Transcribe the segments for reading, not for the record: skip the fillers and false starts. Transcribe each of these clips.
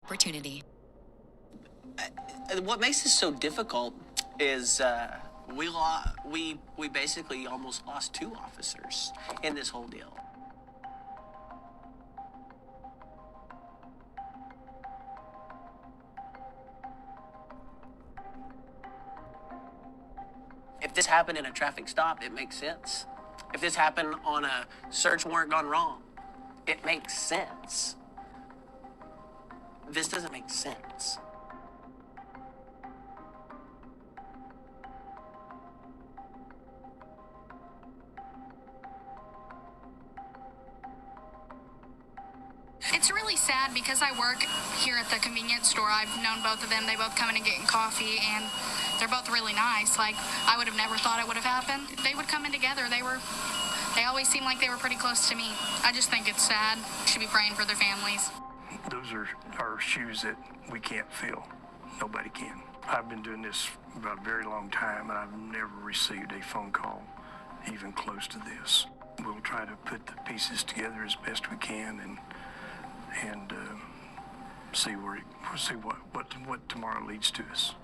Opportunity. What makes this so difficult is we basically almost lost 2 officers in this whole deal. If this happened in a traffic stop, it makes sense. If this happened on a search warrant gone wrong, it makes sense. This doesn't make sense. It's really sad because I work here at the convenience store. I've known both of them. They both come in and get coffee, and they're both really nice. Like, I would have never thought it would have happened. They would come in together. They always seemed like they were pretty close to me. I just think it's sad. Should be praying for their families. Those are shoes that we can't fill. Nobody can. I've been doing this for a very long time, and I've never received a phone call even close to this. We'll try to put the pieces together as best we can and see what tomorrow leads to us.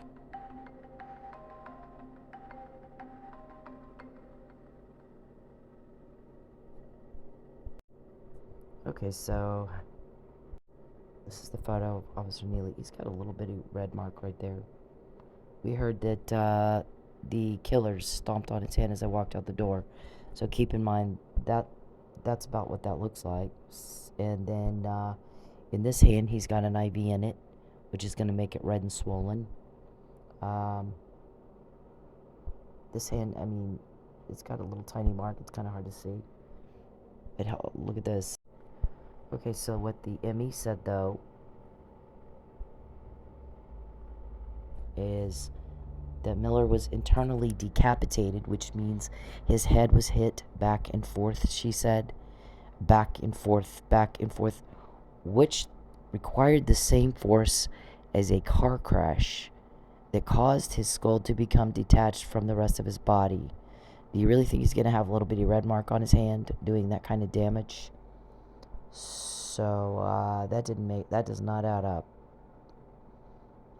Okay, so this is the photo of Officer Nealey. He's got a little bitty red mark right there. We heard that the killers stomped on his hand as I walked out the door. So keep in mind that that's about what that looks like. And then in this hand, he's got an IV in it, which is going to make it red and swollen. This hand, I mean, it's got a little tiny mark. It's kind of hard to see. But look at this. Okay, so what the ME said, though, is that Miller was internally decapitated, which means his head was hit back and forth, she said. Back and forth, which required the same force as a car crash that caused his skull to become detached from the rest of his body. Do you really think he's going to have a little bitty red mark on his hand doing that kind of damage? So that does not add up.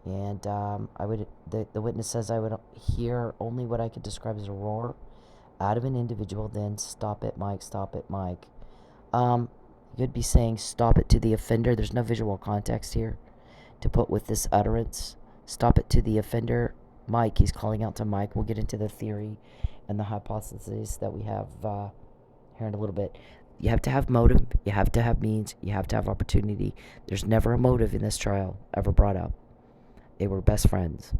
And the witness says I would hear only what I could describe as a roar out of an individual, then stop it, Mike, stop it, Mike. You could be saying stop it to the offender. There's no visual context here to put with this utterance. Stop it to the offender. Mike, he's calling out to Mike. We'll get into the theory and the hypotheses that we have here in a little bit. You have to have motive. You have to have means. You have to have opportunity. There's never a motive in this trial ever brought up. They were best friends.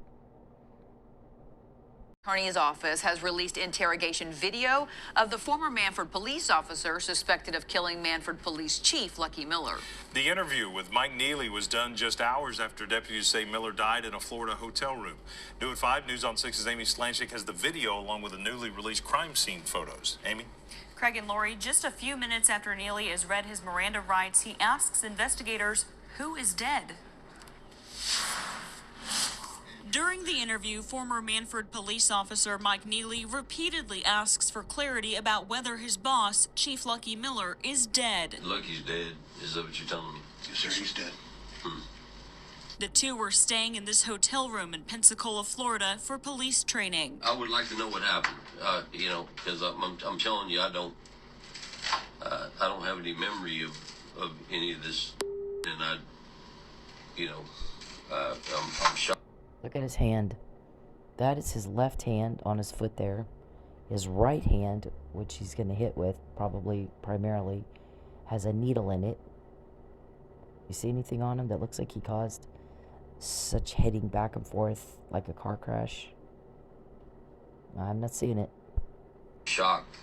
Attorney's office has released interrogation video of the former Manford police officer suspected of killing Manford Police Chief Lucky Miller. The interview with Mike Nealey was done just hours after deputies say Miller died in a Florida hotel room. New at 5, News on 6's Amy Slanchick has the video along with the newly released crime scene photos. Amy? Craig and Lori, just a few minutes after Nealey has read his Miranda rights, he asks investigators, who is dead? During the interview, former Manford police officer Mike Nealey repeatedly asks for clarity about whether his boss, Chief Lucky Miller, is dead. Lucky's dead. Is that what you're telling me? Yes, sir, he's dead. The two were staying in this hotel room in Pensacola, Florida for police training. I would like to know what happened, because I'm telling you, I don't have any memory of any of this, and I'm shocked. Look at his hand. That is his left hand on his foot there. His right hand, which he's going to hit with, probably primarily, has a needle in it. You see anything on him that looks like he caused such heading back and forth like a car crash? I'm not seeing it. Shocked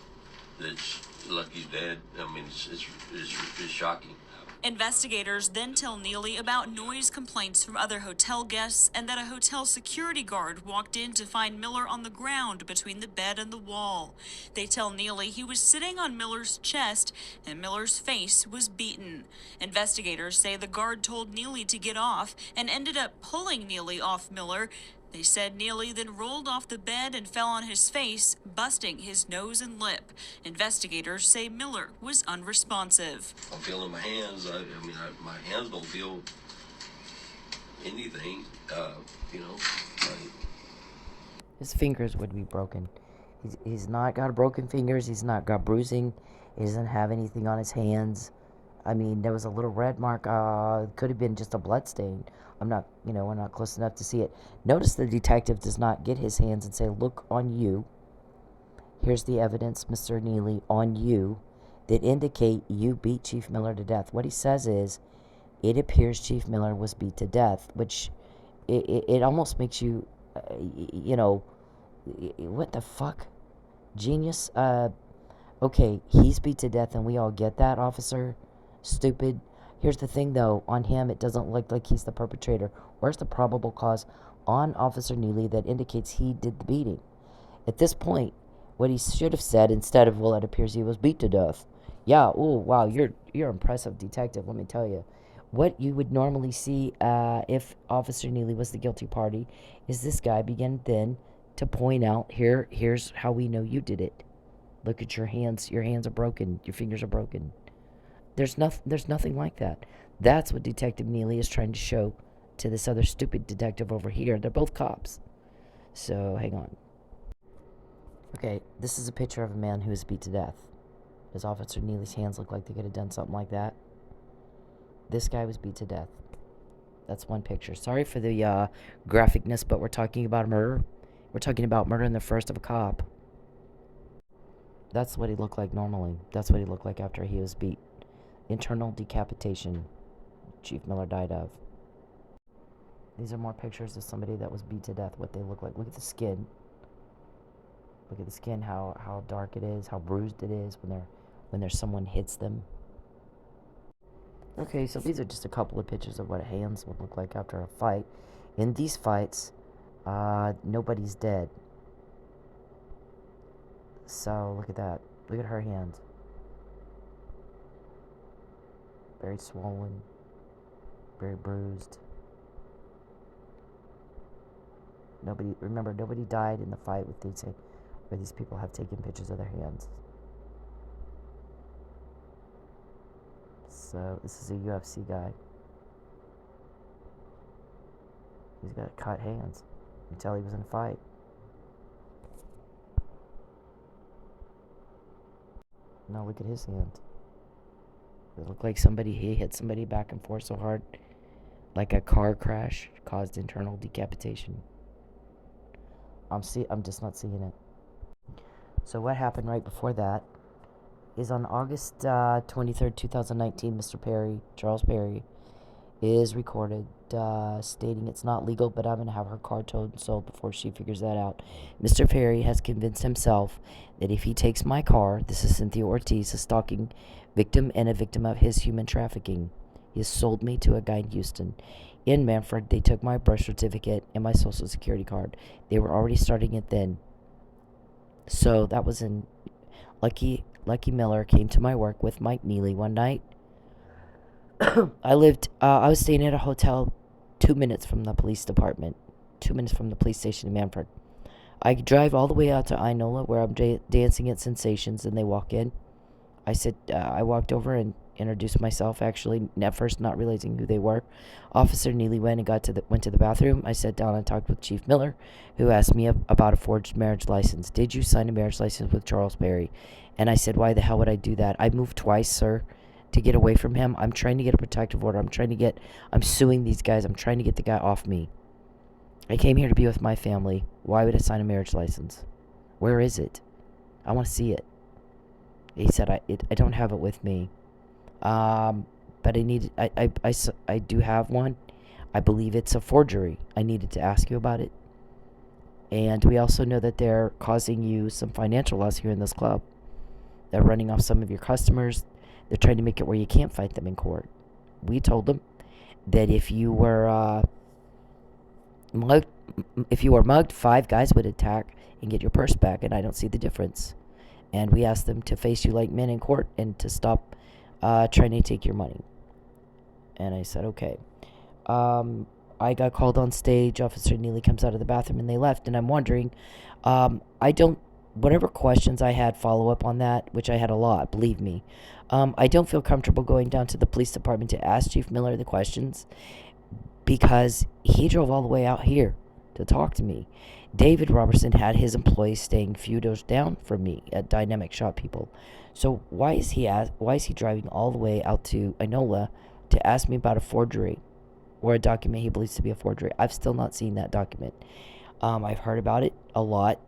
that Lucky's dead. I mean, it's shocking. Investigators then tell Nealey about noise complaints from other hotel guests and that a hotel security guard walked in to find Miller on the ground between the bed and the wall. They tell Nealey he was sitting on Miller's chest and Miller's face was beaten. Investigators say the guard told Nealey to get off and ended up pulling Nealey off Miller. They said Nealey then rolled off the bed and fell on his face, busting his nose and lip. Investigators say Miller was unresponsive. I'm feeling my hands. My hands don't feel anything, you know, like, His fingers would be broken. He's not got broken fingers. He's not got bruising. He doesn't have anything on his hands. I mean, there was a little red mark. Could have been just a blood stain. I'm not, we're not close enough to see it. Notice the detective does not get his hands and say, look on you. Here's the evidence, Mr. Nealey, on you that indicate you beat Chief Miller to death. What he says is, it appears Chief Miller was beat to death, which it almost makes you, what the fuck? Genius? Okay, he's beat to death and we all get that, officer. Stupid. Here's the thing, though. On him, it doesn't look like he's the perpetrator. Where's the probable cause on Officer Nealey that indicates he did the beating? At this point, what he should have said, instead of, well, it appears he was beat to death. Yeah, ooh, wow, you're impressive, detective, let me tell you. What you would normally see if Officer Nealey was the guilty party is this guy begin then to point out, here's how we know you did it. Look at your hands. Your hands are broken. Your fingers are broken. There's nothing like that. That's what Detective Nealey is trying to show to this other stupid detective over here. They're both cops. So, hang on. Okay, this is a picture of a man who was beat to death. Does Officer Nealey's hands look like they could have done something like that? This guy was beat to death. That's one picture. Sorry for the graphicness, but we're talking about murder. We're talking about murder in the first of a cop. That's what he looked like normally. That's what he looked like after he was beat. Internal decapitation. Chief Miller died of. These are more pictures of somebody that was beat to death, what they look like. Look at the skin. Look at the skin, how dark it is, how bruised it is when there's someone hits them. Okay, so these are just a couple of pictures of what hands would look like after a fight. In these fights, nobody's dead. So, look at that. Look at her hands. Very swollen. Very bruised. Nobody died in the fight with these, where these people have taken pictures of their hands. So, this is a UFC guy. He's got cut hands. You can tell he was in a fight. Now look at his hand. It looked like he hit somebody back and forth so hard, like a car crash caused internal decapitation. I'm just not seeing it. So what happened right before that is on August 23rd, 2019, Mr. Perry, Charles Perry, is recorded stating it's not legal, but I'm going to have her car towed and sold before she figures that out. Mr. Perry has convinced himself that if he takes my car, this is Cynthia Ortiz, a stalking victim and a victim of his human trafficking. He has sold me to a guy in Houston. In Manfred, they took my birth certificate and my social security card. They were already starting it then. So that was in Lucky Miller came to my work with Mike Nealey one night. I was staying at a hotel 2 minutes from the police department, 2 minutes from the police station in Manfred. I drive all the way out to Inola where I'm dancing at Sensations, and they walk in. I walked over and introduced myself, actually, at first not realizing who they were. Officer Nealey went to the bathroom. I sat down and talked with Chief Miller, who asked me about a forged marriage license. Did you sign a marriage license with Charles Perry? And I said, why the hell would I do that? I moved twice, sir, to get away from him. I'm trying to get a protective order. I'm suing these guys. I'm trying to get the guy off me. I came here to be with my family. Why would I sign a marriage license? Where is it? I want to see it. He said, I don't have it with me. But I do have one. I believe it's a forgery. I needed to ask you about it. And we also know that they're causing you some financial loss here in this club. They're running off some of your customers. They're trying to make it where you can't fight them in court. We told them that if you were mugged, 5 guys would attack and get your purse back, and I don't see the difference. And we asked them to face you like men in court and to stop trying to take your money. And I said, okay. I got called on stage. Officer Nealey comes out of the bathroom, and they left. And I'm wondering, whatever questions I had follow up on that, which I had a lot, believe me. I don't feel comfortable going down to the police department to ask Chief Miller the questions because he drove all the way out here to talk to me. David Robertson had his employees staying a few doors down from me at Dynamic Shop People. So why is he driving all the way out to Inola to ask me about a forgery or a document he believes to be a forgery? I've still not seen that document. I've heard about it a lot.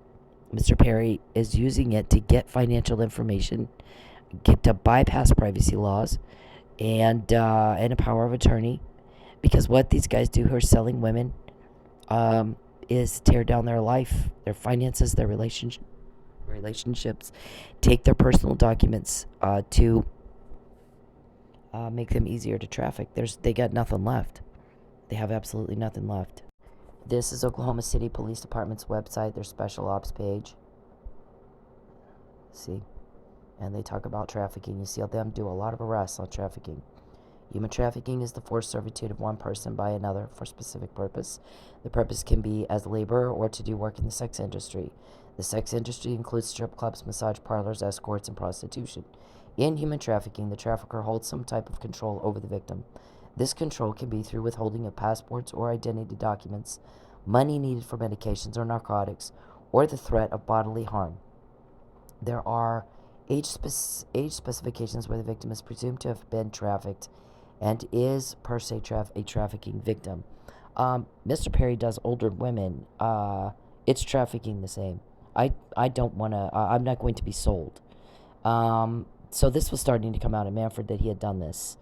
Mr. Perry is using it to get financial information, to bypass privacy laws, and a power of attorney. Because what these guys do who are selling women is tear down their life, their finances, their relationships, take their personal documents to make them easier to traffic. They got nothing left. They have absolutely nothing left. This is Oklahoma City Police Department's website, their special ops page. See? And they talk about trafficking. You see them do a lot of arrests on trafficking. Human trafficking is the forced servitude of one person by another for a specific purpose. The purpose can be as labor or to do work in the sex industry. The sex industry includes strip clubs, massage parlors, escorts, and prostitution. In human trafficking, the trafficker holds some type of control over the victim. This control can be through withholding of passports or identity documents, money needed for medications or narcotics, or the threat of bodily harm. There are age specifications where the victim is presumed to have been trafficked and is per se a trafficking victim. Mr. Perry does older women. It's trafficking the same. I don't want to, I'm not going to be sold. So this was starting to come out in Manford that he had done this.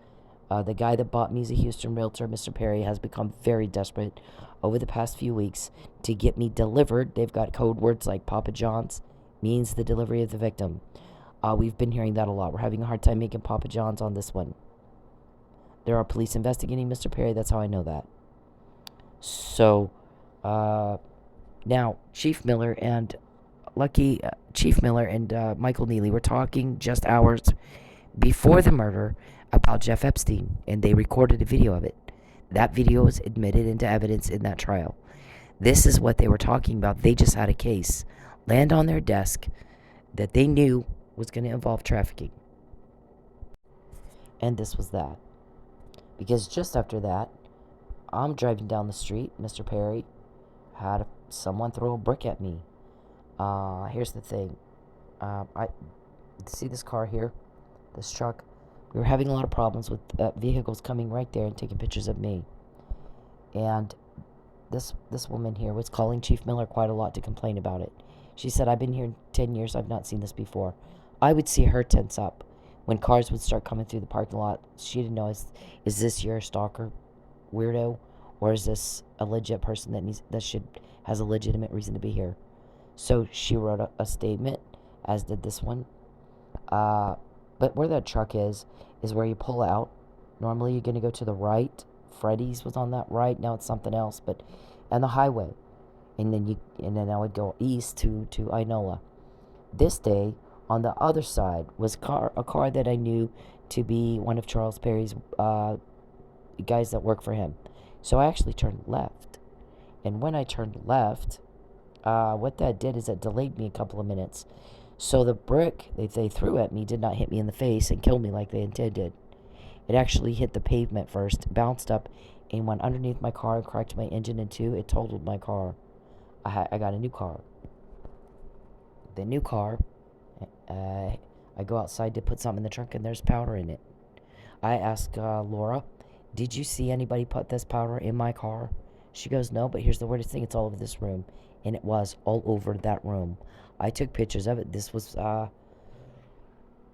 The guy that bought me is a Houston realtor. Mr. Perry has become very desperate over the past few weeks to get me delivered. They've got code words like Papa John's means the delivery of the victim. We've been hearing that a lot. We're having a hard time making Papa John's on this one. There are police investigating Mr. Perry. That's how I know that. So, now, Chief Miller and Michael Nealey were talking just hours before the murder about Jeff Epstein, and they recorded a video of it. That video was admitted into evidence in that trial. This is what they were talking about. They just had a case land on their desk that they knew was going to involve trafficking. And this was that. Because just after that, I'm driving down the street. Mr. Perry had someone throw a brick at me. Here's the thing. I see this car here, this truck. We were having a lot of problems with vehicles coming right there and taking pictures of me. And this woman here was calling Chief Miller quite a lot to complain about it. She said, I've been here 10 years. I've not seen this before. I would see her tense up when cars would start coming through the parking lot. She didn't know, is this your stalker weirdo? Or is this a legit person that has a legitimate reason to be here? So she wrote a statement, as did this one. But where that truck is where you pull out. Normally you're going to go to the right. Freddy's was on that right. Now it's something else. And the highway. And then I would go east to Inola. This day, on the other side, was a car that I knew to be one of Charles Perry's guys that work for him. So I actually turned left. And when I turned left, what that did is it delayed me a couple of minutes. So the brick they threw at me did not hit me in the face and kill me like they intended. It actually hit the pavement first, bounced up, and went underneath my car and cracked my engine in two. It totaled my car. I got a new car. The new car, I go outside to put something in the trunk, and there's powder in it. I asked Laura, did you see anybody put this powder in my car? She goes, no, but here's the weirdest thing. It's all over this room. And it was all over that room. I took pictures of it. This was,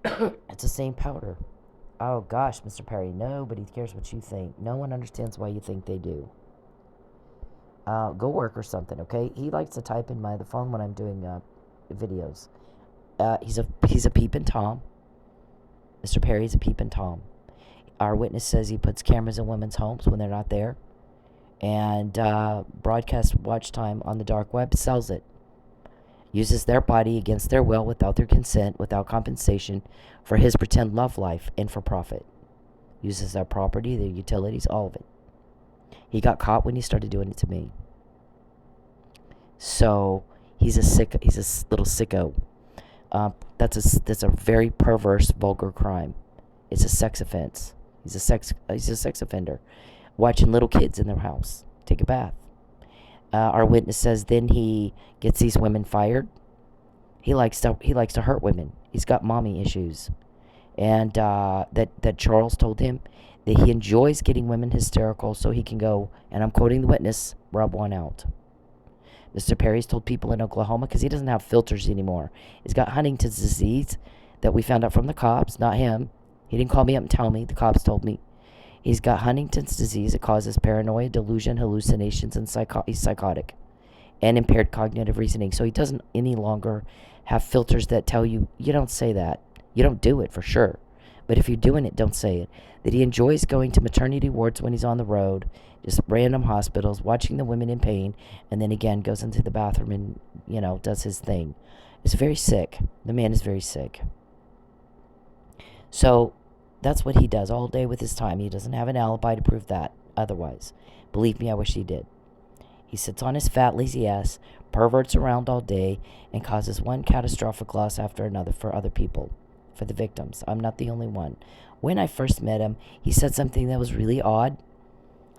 it's the same powder. Oh, gosh, Mr. Perry, nobody cares what you think. No one understands why you think they do. Go work or something, okay? He likes to type in the phone when I'm doing videos. He's a peeping Tom. Mr. Perry's a peeping Tom. Our witness says he puts cameras in women's homes when they're not there. And broadcast watch time on the dark web, sells it. Uses their body against their will, without their consent, without compensation, for his pretend love life and for profit. Uses their property, their utilities, all of it. He got caught when he started doing it to me. So he's a little sicko. That's a very perverse, vulgar crime. It's a sex offense. He's a sex offender. watching little kids in their house take a bath. Our witness says then he gets these women fired. He likes to hurt women. He's got mommy issues. And that Charles told him that he enjoys getting women hysterical so he can go, and I'm quoting the witness, rub one out. Mr. Perry's told people in Oklahoma, because he doesn't have filters anymore. He's got Huntington's disease that we found out from the cops, not him. He didn't call me up and tell me. The cops told me. He's got Huntington's disease. It causes paranoia, delusion, hallucinations, and he's psychotic and impaired cognitive reasoning. So he doesn't any longer have filters that tell you, you don't say that. You don't do it for sure. But if you're doing it, don't say it. That he enjoys going to maternity wards when he's on the road, just random hospitals, watching the women in pain, and then again goes into the bathroom and, does his thing. It's very sick. The man is very sick. So that's what he does all day with his time. He doesn't have an alibi to prove that otherwise. Believe me, I wish he did. He sits on his fat, lazy ass, perverts around all day, and causes one catastrophic loss after another for other people, for the victims. I'm not the only one. When I first met him, he said something that was really odd.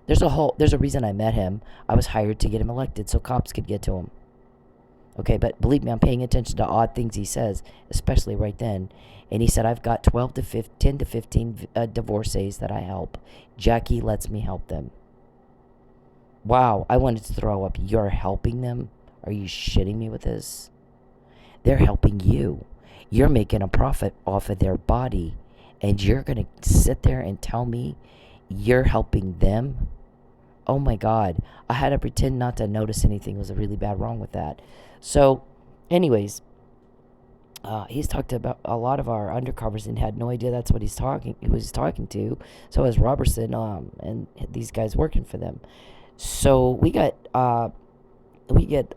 There's a reason I met him. I was hired to get him elected so cops could get to him. Okay, but believe me, I'm paying attention to odd things he says, especially right then. And he said, I've got 10 to 15 divorcees that I help. Jackie lets me help them. Wow, I wanted to throw up. You're helping them? Are you shitting me with this? They're helping you. You're making a profit off of their body. And you're going to sit there and tell me you're helping them? Oh my God. I had to pretend not to notice anything was really bad wrong with that. So, anyways, he's talked about a lot of our undercovers and had no idea that's what he was talking to. So is Robertson and these guys working for them. So we get a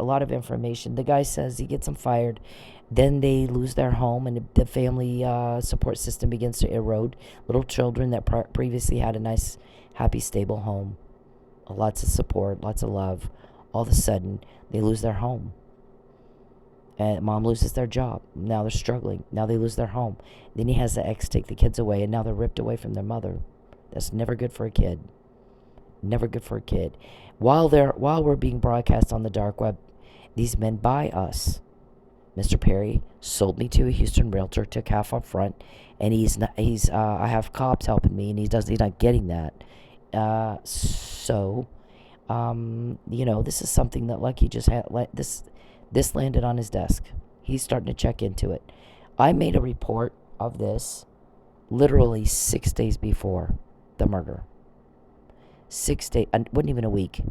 lot of information. The guy says he gets them fired. Then they lose their home, and the family support system begins to erode. Little children that previously had a nice, happy, stable home, lots of support, lots of love, all of a sudden they lose their home. And mom loses their job. Now they're struggling. Now they lose their home. Then he has the ex take the kids away, and now they're ripped away from their mother. That's never good for a kid. Never good for a kid. While we're being broadcast on the dark web, these men buy us. Mr. Perry sold me to a Houston realtor, took half up front, and I have cops helping me, and he's not getting that. This is something that Lucky just had. This landed on his desk. He's starting to check into it. I made a report of this literally 6 days before the murder. 6 days, wasn't even a week.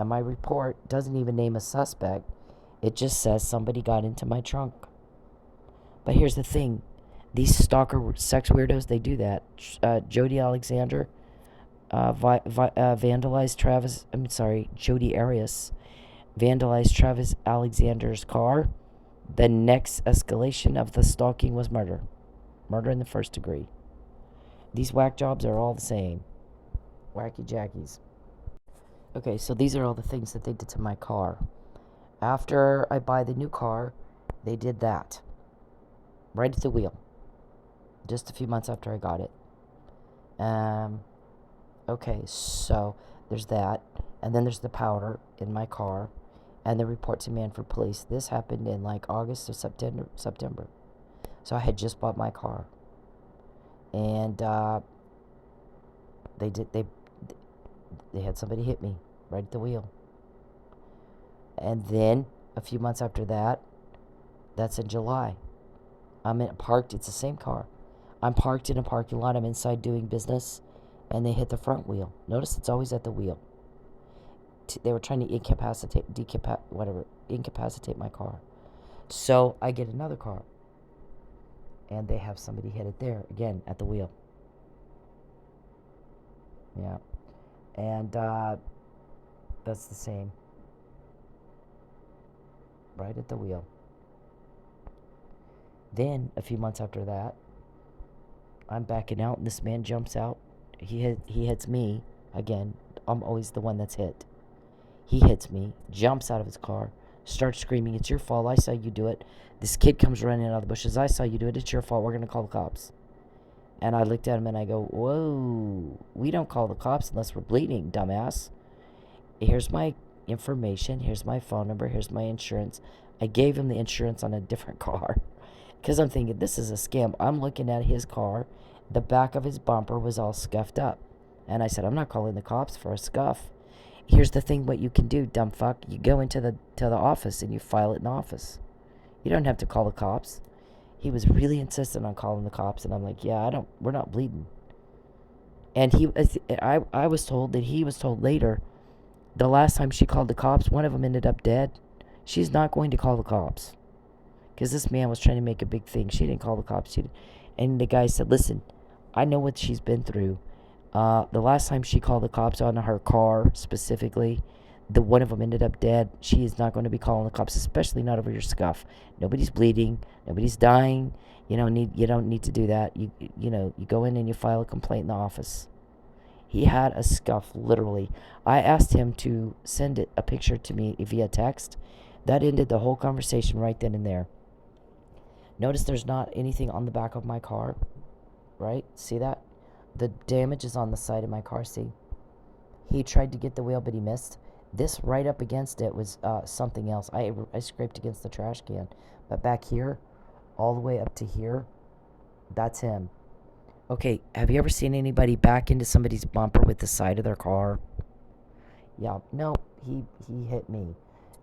And my report doesn't even name a suspect. It just says somebody got into my trunk. But here's the thing. These stalker sex weirdos, they do that. Jodi Alexander Jodi Arias vandalized Travis Alexander's car. The next escalation of the stalking was murder. Murder in the first degree. These whack jobs are all the same. Wacky jackies. Okay, so these are all the things that they did to my car. After I buy the new car, they did that. Right at the wheel. Just a few months after I got it. Okay, so there's that. And then there's the powder in my car. And the report to Manford Police. This happened in like August or September. So I had just bought my car. And they had somebody hit me right at the wheel. And then a few months after that, that's in July. Parked, it's the same car. I'm parked in a parking lot, I'm inside doing business, and they hit the front wheel. Notice it's always at the wheel. They were trying to incapacitate my car. So I get another car. And they have somebody hit it there, again, at the wheel. Yeah. And that's the same. Right at the wheel. Then, a few months after that, I'm backing out, and this man jumps out. He hits me. Again, I'm always the one that's hit. He hits me, jumps out of his car, starts screaming, "It's your fault, I saw you do it." This kid comes running out of the bushes, "I saw you do it, it's your fault, we're going to call the cops." And I looked at him and I go, whoa, we don't call the cops unless we're bleeding, dumbass. Here's my information. Here's my phone number. Here's my insurance. I gave him the insurance on a different car. Because I'm thinking, this is a scam. I'm looking at his car. The back of his bumper was all scuffed up. And I said, I'm not calling the cops for a scuff. Here's the thing what you can do, dumb fuck. You go into the office and you file it in the office. You don't have to call the cops. He was really insistent on calling the cops. And I'm like, yeah, we're not bleeding. And I was told that he was told later, the last time she called the cops, one of them ended up dead. She's not going to call the cops. Because this man was trying to make a big thing. She didn't call the cops. And the guy said, listen, I know what she's been through. The last time she called the cops on her car specifically, one of them ended up dead. She is not going to be calling the cops, especially not over your scuff. Nobody's bleeding. Nobody's dying. You don't need to do that. You go in and you file a complaint in the office. He had a scuff, literally. I asked him to send a picture to me via text. That ended the whole conversation right then and there. Notice there's not anything on the back of my car, right? See that? The damage is on the side of my car, see? He tried to get the wheel, but he missed. This right up against it was something else. I scraped against the trash can. But back here, all the way up to here, that's him. Okay, have you ever seen anybody back into somebody's bumper with the side of their car? Yeah, no, he hit me.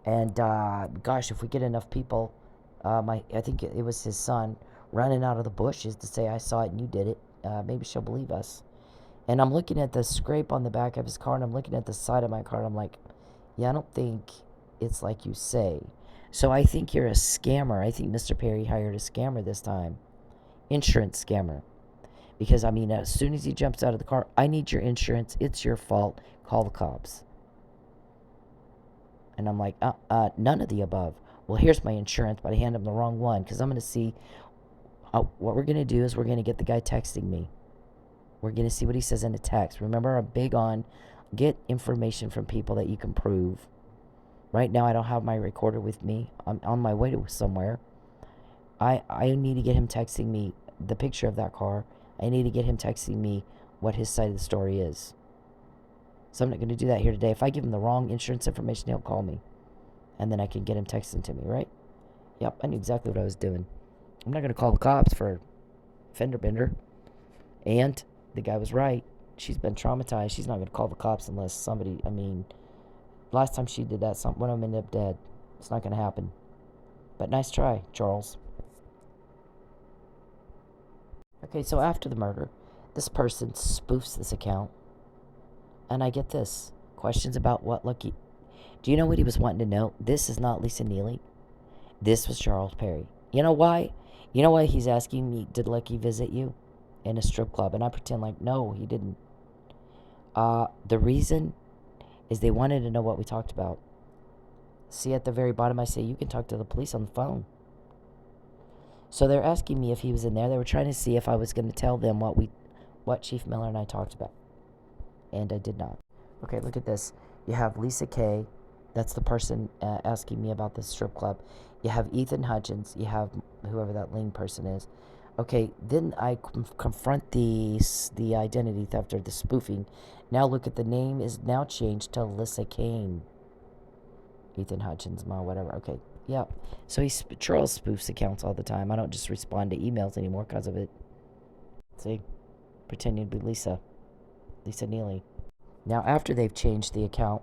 And, gosh, if we get enough people, I think it was his son running out of the bushes to say, I saw it and you did it. Maybe she'll believe us. And I'm looking at the scrape on the back of his car, and I'm looking at the side of my car, and I'm like, yeah, I don't think it's like you say. So I think you're a scammer. I think Mr. Perry hired a scammer this time. Insurance scammer. Because, I mean, as soon as he jumps out of the car, I need your insurance. It's your fault. Call the cops. And I'm like, none of the above. Well, here's my insurance, but I hand him the wrong one. Because I'm going to see, what we're going to do is we're going to get the guy texting me. We're going to see what he says in the text. Remember, I'm big on get information from people that you can prove. Right now, I don't have my recorder with me. I'm on my way to somewhere. I need to get him texting me the picture of that car. I need to get him texting me what his side of the story is. So I'm not going to do that here today. If I give him the wrong insurance information, he'll call me. And then I can get him texting to me, right? Yep, I knew exactly what I was doing. I'm not going to call the cops for fender bender. And the guy was right. She's been traumatized. She's not going to call the cops unless somebody, last time she did that, one of them ended up dead. It's not going to happen. But nice try, Charles. Okay, so after the murder, this person spoofs this account. And I get this. Questions about what Lucky... Do you know what he was wanting to know? This is not Lisa Nealey. This was Charles Perry. You know why? You know why he's asking me, did Lucky visit you in a strip club? And I pretend like, no, he didn't. The reason is they wanted to know what we talked about. See at the very bottom, I say, you can talk to the police on the phone. So they're asking me if he was in there. They were trying to see if I was going to tell them what Chief Miller and I talked about. And I did not. Okay, look at this. You have Lisa Kay. That's the person asking me about the strip club. You have Ethan Hutchins. You have whoever that Ling person is. Okay, then I confront the identity theft or the spoofing. Now look at the name is now changed to Alyssa Kane. Ethan Hutchins, whatever. Okay, yeah. So Charles spoofs accounts all the time. I don't just respond to emails anymore because of it. See? Pretending to be Lisa Nealey. Now, after they've changed the account,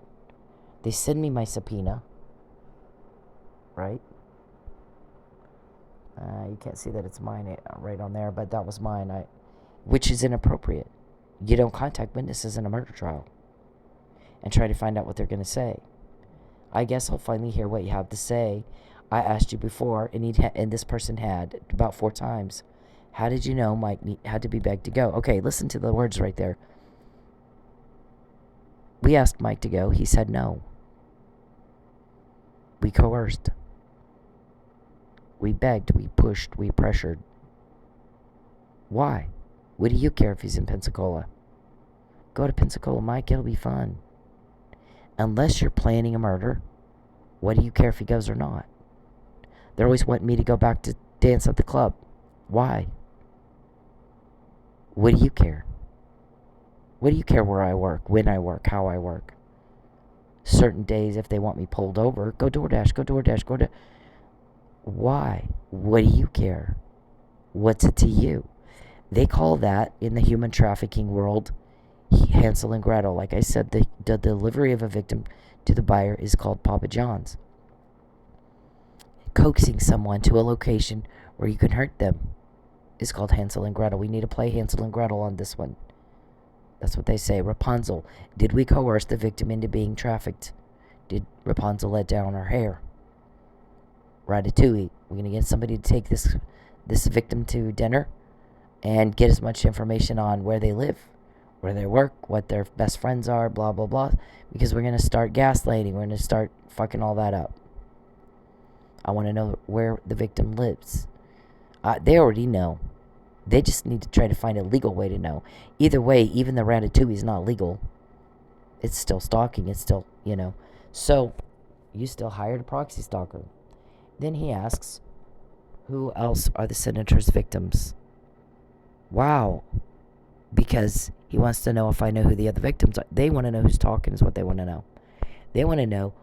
they send me my subpoena. Right? You can't see that it's mine right on there, but that was mine. Which is inappropriate. You don't contact witnesses in a murder trial and try to find out what they're going to say. I guess I'll finally hear what you have to say. I asked you before, and this person had about 4 times. How did you know Mike had to be begged to go? Okay, listen to the words right there. We asked Mike to go. He said no. We coerced. We begged. We pushed. We pressured. Why? What do you care if he's in Pensacola? Go to Pensacola, Mike. It'll be fun. Unless you're planning a murder, what do you care if he goes or not? They're always wanting me to go back to dance at the club. Why? What do you care? What do you care where I work, when I work, how I work? Certain days, if they want me pulled over, go DoorDash, go DoorDash, go to... Why? What do you care? What's it to you? They call that, in the human trafficking world, Hansel and Gretel. Like I said, the delivery of a victim to the buyer is called Papa John's. Coaxing someone to a location where you can hurt them is called Hansel and Gretel. We need to play Hansel and Gretel on this one. That's what they say. Rapunzel. Did we coerce the victim into being trafficked? Did Rapunzel let down her hair? Ratatouille. We're going to get somebody to take this victim to dinner and get as much information on where they live, where they work, what their best friends are, blah, blah, blah. Because we're going to start gaslighting. We're going to start fucking all that up. I want to know where the victim lives. They already know. They just need to try to find a legal way to know. Either way, even the Ratatouille is not legal. It's still stalking. It's still, So, you still hired a proxy stalker. Then he asks, who else are the senator's victims? Wow. Because he wants to know if I know who the other victims are. They want to know who's talking is what they want to know. They want to know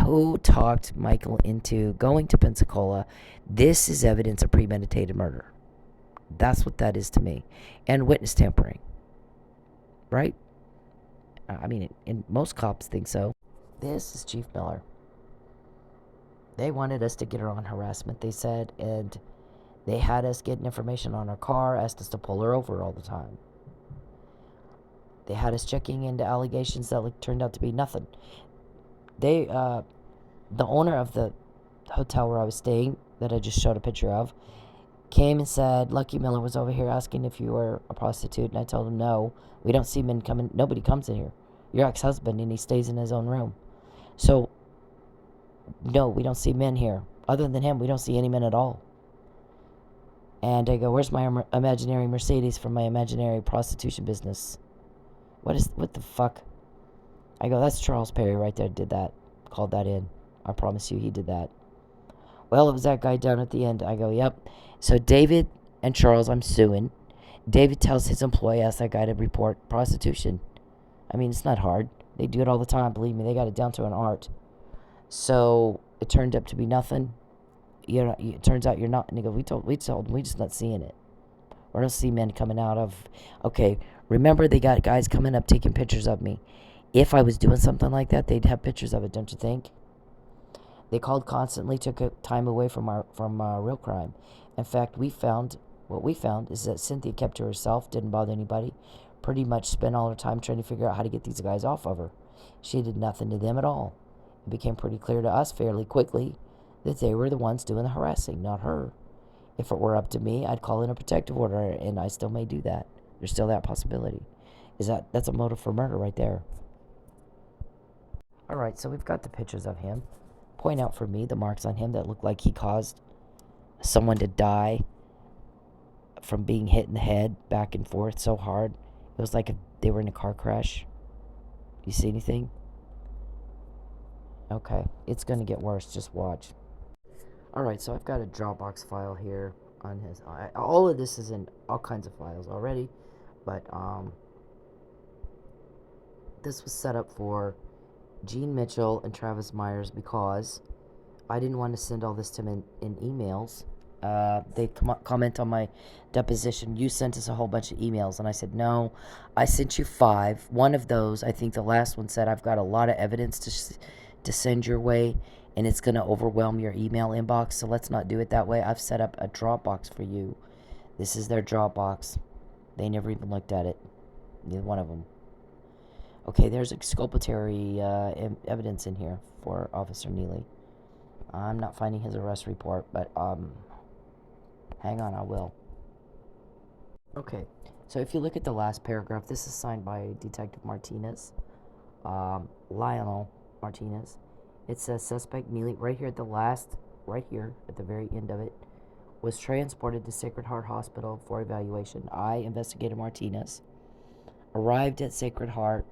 who talked Michael into going to Pensacola. This is evidence of premeditated murder. That's what that is to me. And witness tampering. Right? I mean, and most cops think so. This is Chief Miller. They wanted us to get her on harassment, they said, and they had us getting information on her car, asked us to pull her over all the time. They had us checking into allegations that turned out to be nothing. They, the owner of the hotel where I was staying, that I just showed a picture of, came and said, Lucky Miller was over here asking if you were a prostitute, and I told him, no, we don't see men coming, nobody comes in here. Your ex-husband, and he stays in his own room. So, no, we don't see men here. Other than him, we don't see any men at all. And I go, where's my imaginary Mercedes from my imaginary prostitution business? What the fuck? I go, that's Charles Perry right there, did that. Called that in. I promise you, he did that. Well, it was that guy down at the end. I go, yep. So David and Charles, I'm suing. David tells his employee, ask that guy to report prostitution. I mean, it's not hard. They do it all the time, believe me. They got it down to an art. So it turned up to be nothing. It turns out you're not. And they go, we told them, we're just not seeing it. We don't see men coming out of. Okay, remember they got guys coming up taking pictures of me. If I was doing something like that, they'd have pictures of it, don't you think? They called constantly, took time away from real crime. In fact, what we found is that Cynthia kept to herself, didn't bother anybody, pretty much spent all her time trying to figure out how to get these guys off of her. She did nothing to them at all. It became pretty clear to us fairly quickly that they were the ones doing the harassing, not her. If it were up to me, I'd call in a protective order, and I still may do that. There's still that possibility. That's a motive for murder right there. Alright, so we've got the pictures of him. Point out for me the marks on him that look like he caused someone to die from being hit in the head back and forth so hard. It was like if they were in a car crash. You see anything? Okay, it's going to get worse. Just watch. Alright, so I've got a Dropbox file here on his... all of this is in all kinds of files already, but this was set up for Gene Mitchell and Travis Myers because I didn't want to send all this to them in emails. They comment on my deposition, you sent us a whole bunch of emails, and I said, no, I sent you 5. One of those, I think the last one said, I've got a lot of evidence to send your way, and it's going to overwhelm your email inbox, so let's not do it that way. I've set up a Dropbox for you. This is their Dropbox. They never even looked at it. Neither one of them. Okay, there's exculpatory evidence in here for Officer Nealey. I'm not finding his arrest report, but hang on, I will. Okay, so if you look at the last paragraph, this is signed by Detective Martinez, Lionel Martinez. It says suspect Nealey right here at the very end of it, was transported to Sacred Heart Hospital for evaluation. I, Investigator Martinez, arrived at Sacred Heart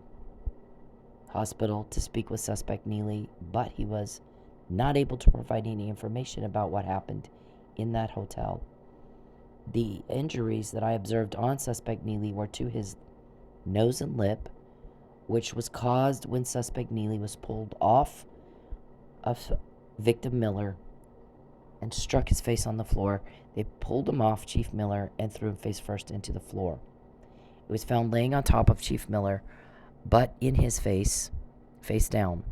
Hospital to speak with suspect Nealey, but he was not able to provide any information about what happened in that hotel. The injuries that I observed on suspect Nealey were to his nose and lip, which was caused when suspect Nealey was pulled off of victim Miller and struck his face on the floor. They pulled him off Chief Miller and threw him face first into the floor. It was found laying on top of Chief Miller, but in his face down.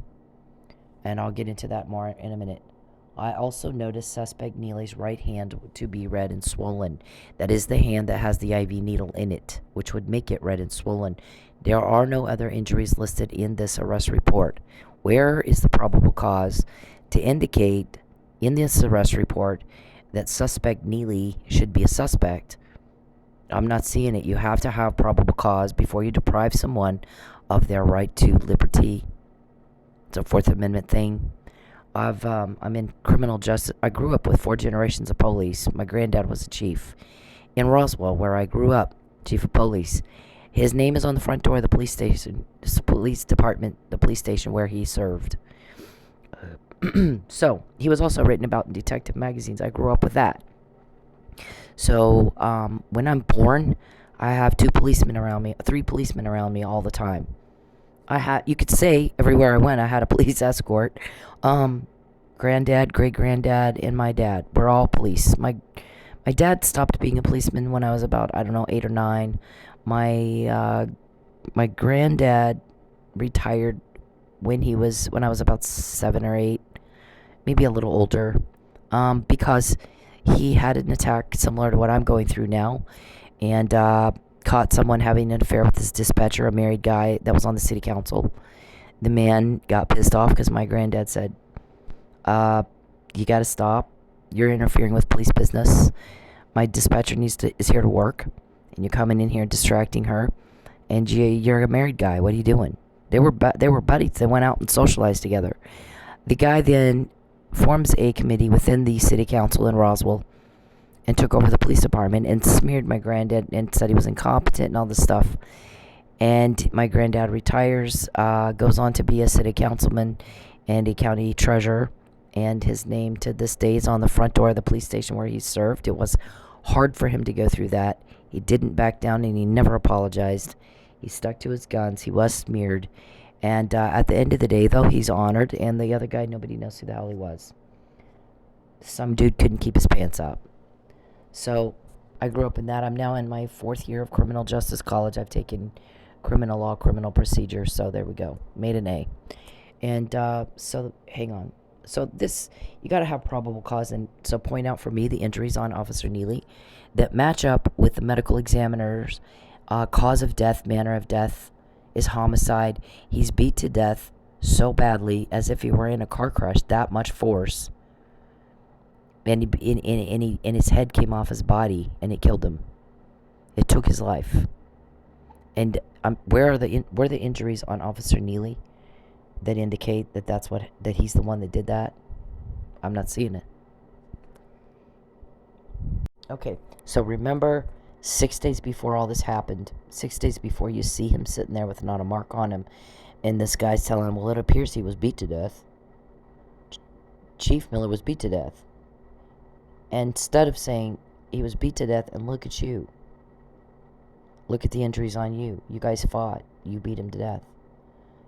And I'll get into that more in a minute. I also noticed suspect Nealey's right hand to be red and swollen. That is the hand that has the IV needle in it, which would make it red and swollen. There are no other injuries listed in this arrest report. Where is the probable cause to indicate in this arrest report that suspect Nealey should be a suspect? I'm not seeing it. You have to have probable cause before you deprive someone of their right to liberty. It's a Fourth Amendment thing. I'm in criminal justice. I grew up with 4 generations of police. My granddad was a chief in Roswell, where I grew up, chief of police. His name is on the front door of the police station, police department, the police station where he served. So he was also written about in detective magazines. I grew up with that. So when I'm born, I have 3 policemen around me all the time. You could say everywhere I went, I had a police escort. Granddad, great-granddad, and my dad were all police. My dad stopped being a policeman when I was about, 8 or 9. My granddad retired when I was about 7 or 8, maybe a little older, because he had an attack similar to what I'm going through now, and caught someone having an affair with his dispatcher, a married guy that was on the city council. The man got pissed off because my granddad said, you gotta stop. You're interfering with police business. My dispatcher is here to work, and you're coming in here and distracting her, and you're a married guy. What are you doing? They were buddies. They went out and socialized together. The guy then forms a committee within the city council in Roswell and took over the police department and smeared my granddad and said he was incompetent and all this stuff. And my granddad retires, goes on to be a city councilman and a county treasurer, and his name to this day is on the front door of the police station where he served. It was hard for him to go through that. He didn't back down, and he never apologized. He stuck to his guns. He was smeared. And at the end of the day, though, he's honored, and the other guy, nobody knows who the hell he was. Some dude couldn't keep his pants up. So I grew up in that. I'm now in my 4th year of criminal justice college. I've taken criminal law, criminal procedure. So there we go. Made an A. And so hang on. So this, you got to have probable cause. And so point out for me the injuries on Officer Nealey that match up with the medical examiner's cause of death, manner of death is homicide. He's beat to death so badly as if he were in a car crash, that much force. And his head came off his body, and it killed him. It took his life. And where are the injuries on Officer Nealey that indicate that he's the one that did that? I'm not seeing it. Okay, so remember, 6 days before all this happened, 6 days before you see him sitting there with not a mark on him, and this guy's telling him, well, it appears he was beat to death. Chief Miller was beat to death. And instead of saying he was beat to death and look at you, look at the injuries on you. You guys fought. You beat him to death.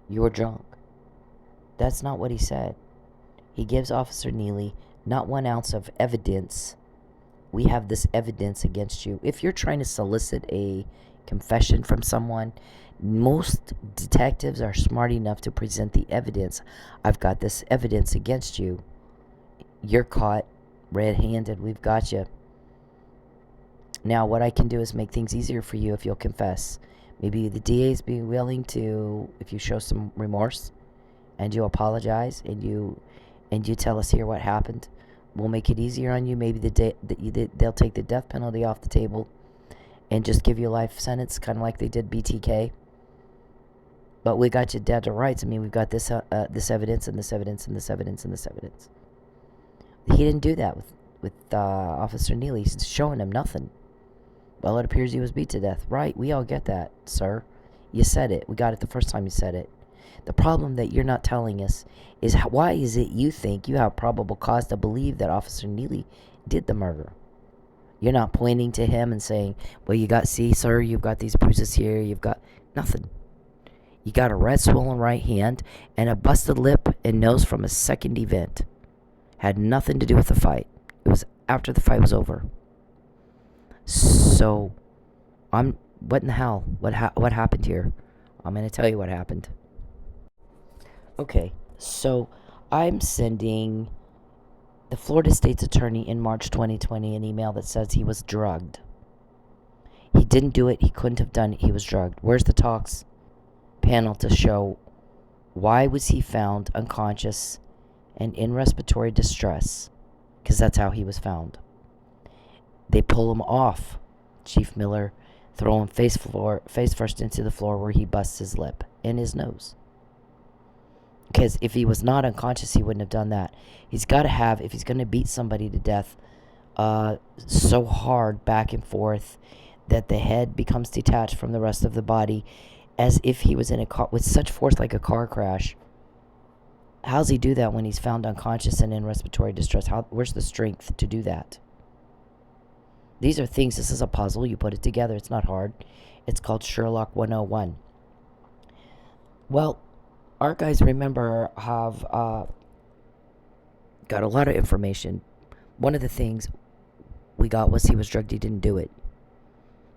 You were drunk. That's not what he said. He gives Officer Nealey not 1 ounce of evidence. We have this evidence against you. If you're trying to solicit a confession from someone, most detectives are smart enough to present the evidence. I've got this evidence against you. You're caught red-handed. We've got you. Now, what I can do is make things easier for you if you'll confess. Maybe the DAs be willing to, if you show some remorse and you apologize and you tell us here what happened, we'll make it easier on you. Maybe they'll take the death penalty off the table and just give you a life sentence, kind of like they did BTK. But we got you dead to rights. I mean, we've got this evidence and this evidence and this evidence and this evidence. He didn't do that with Officer Nealey. He's showing him nothing. Well, it appears he was beat to death. Right, we all get that, sir. You said it. We got it the first time you said it. The problem that you're not telling us is why is it you think you have probable cause to believe that Officer Nealey did the murder? You're not pointing to him and saying, well, see, sir, you've got these bruises here. You've got nothing. You got a red swollen right hand and a busted lip and nose from a second event. Had nothing to do with the fight. It was after the fight was over. So, what in the hell? What happened here? I'm going to tell you what happened. Okay, so I'm sending the Florida State's attorney in March 2020 an email that says he was drugged. He didn't do it. He couldn't have done it. He was drugged. Where's the talks panel to show why was he found unconscious and in respiratory distress? Because that's how he was found. They pull him off. Chief Miller throw him face first into the floor where he busts his lip and his nose. Because if he was not unconscious, he wouldn't have done that. He's got to have, if he's going to beat somebody to death so hard back and forth that the head becomes detached from the rest of the body, as if he was in a car with such force like a car crash. How's he do that when he's found unconscious and in respiratory distress? Where's the strength to do that? These are things, this is a puzzle. You put it together. It's not hard. It's called Sherlock 101. Well, our guys, remember, have got a lot of information. One of the things we got was he was drugged. He didn't do it.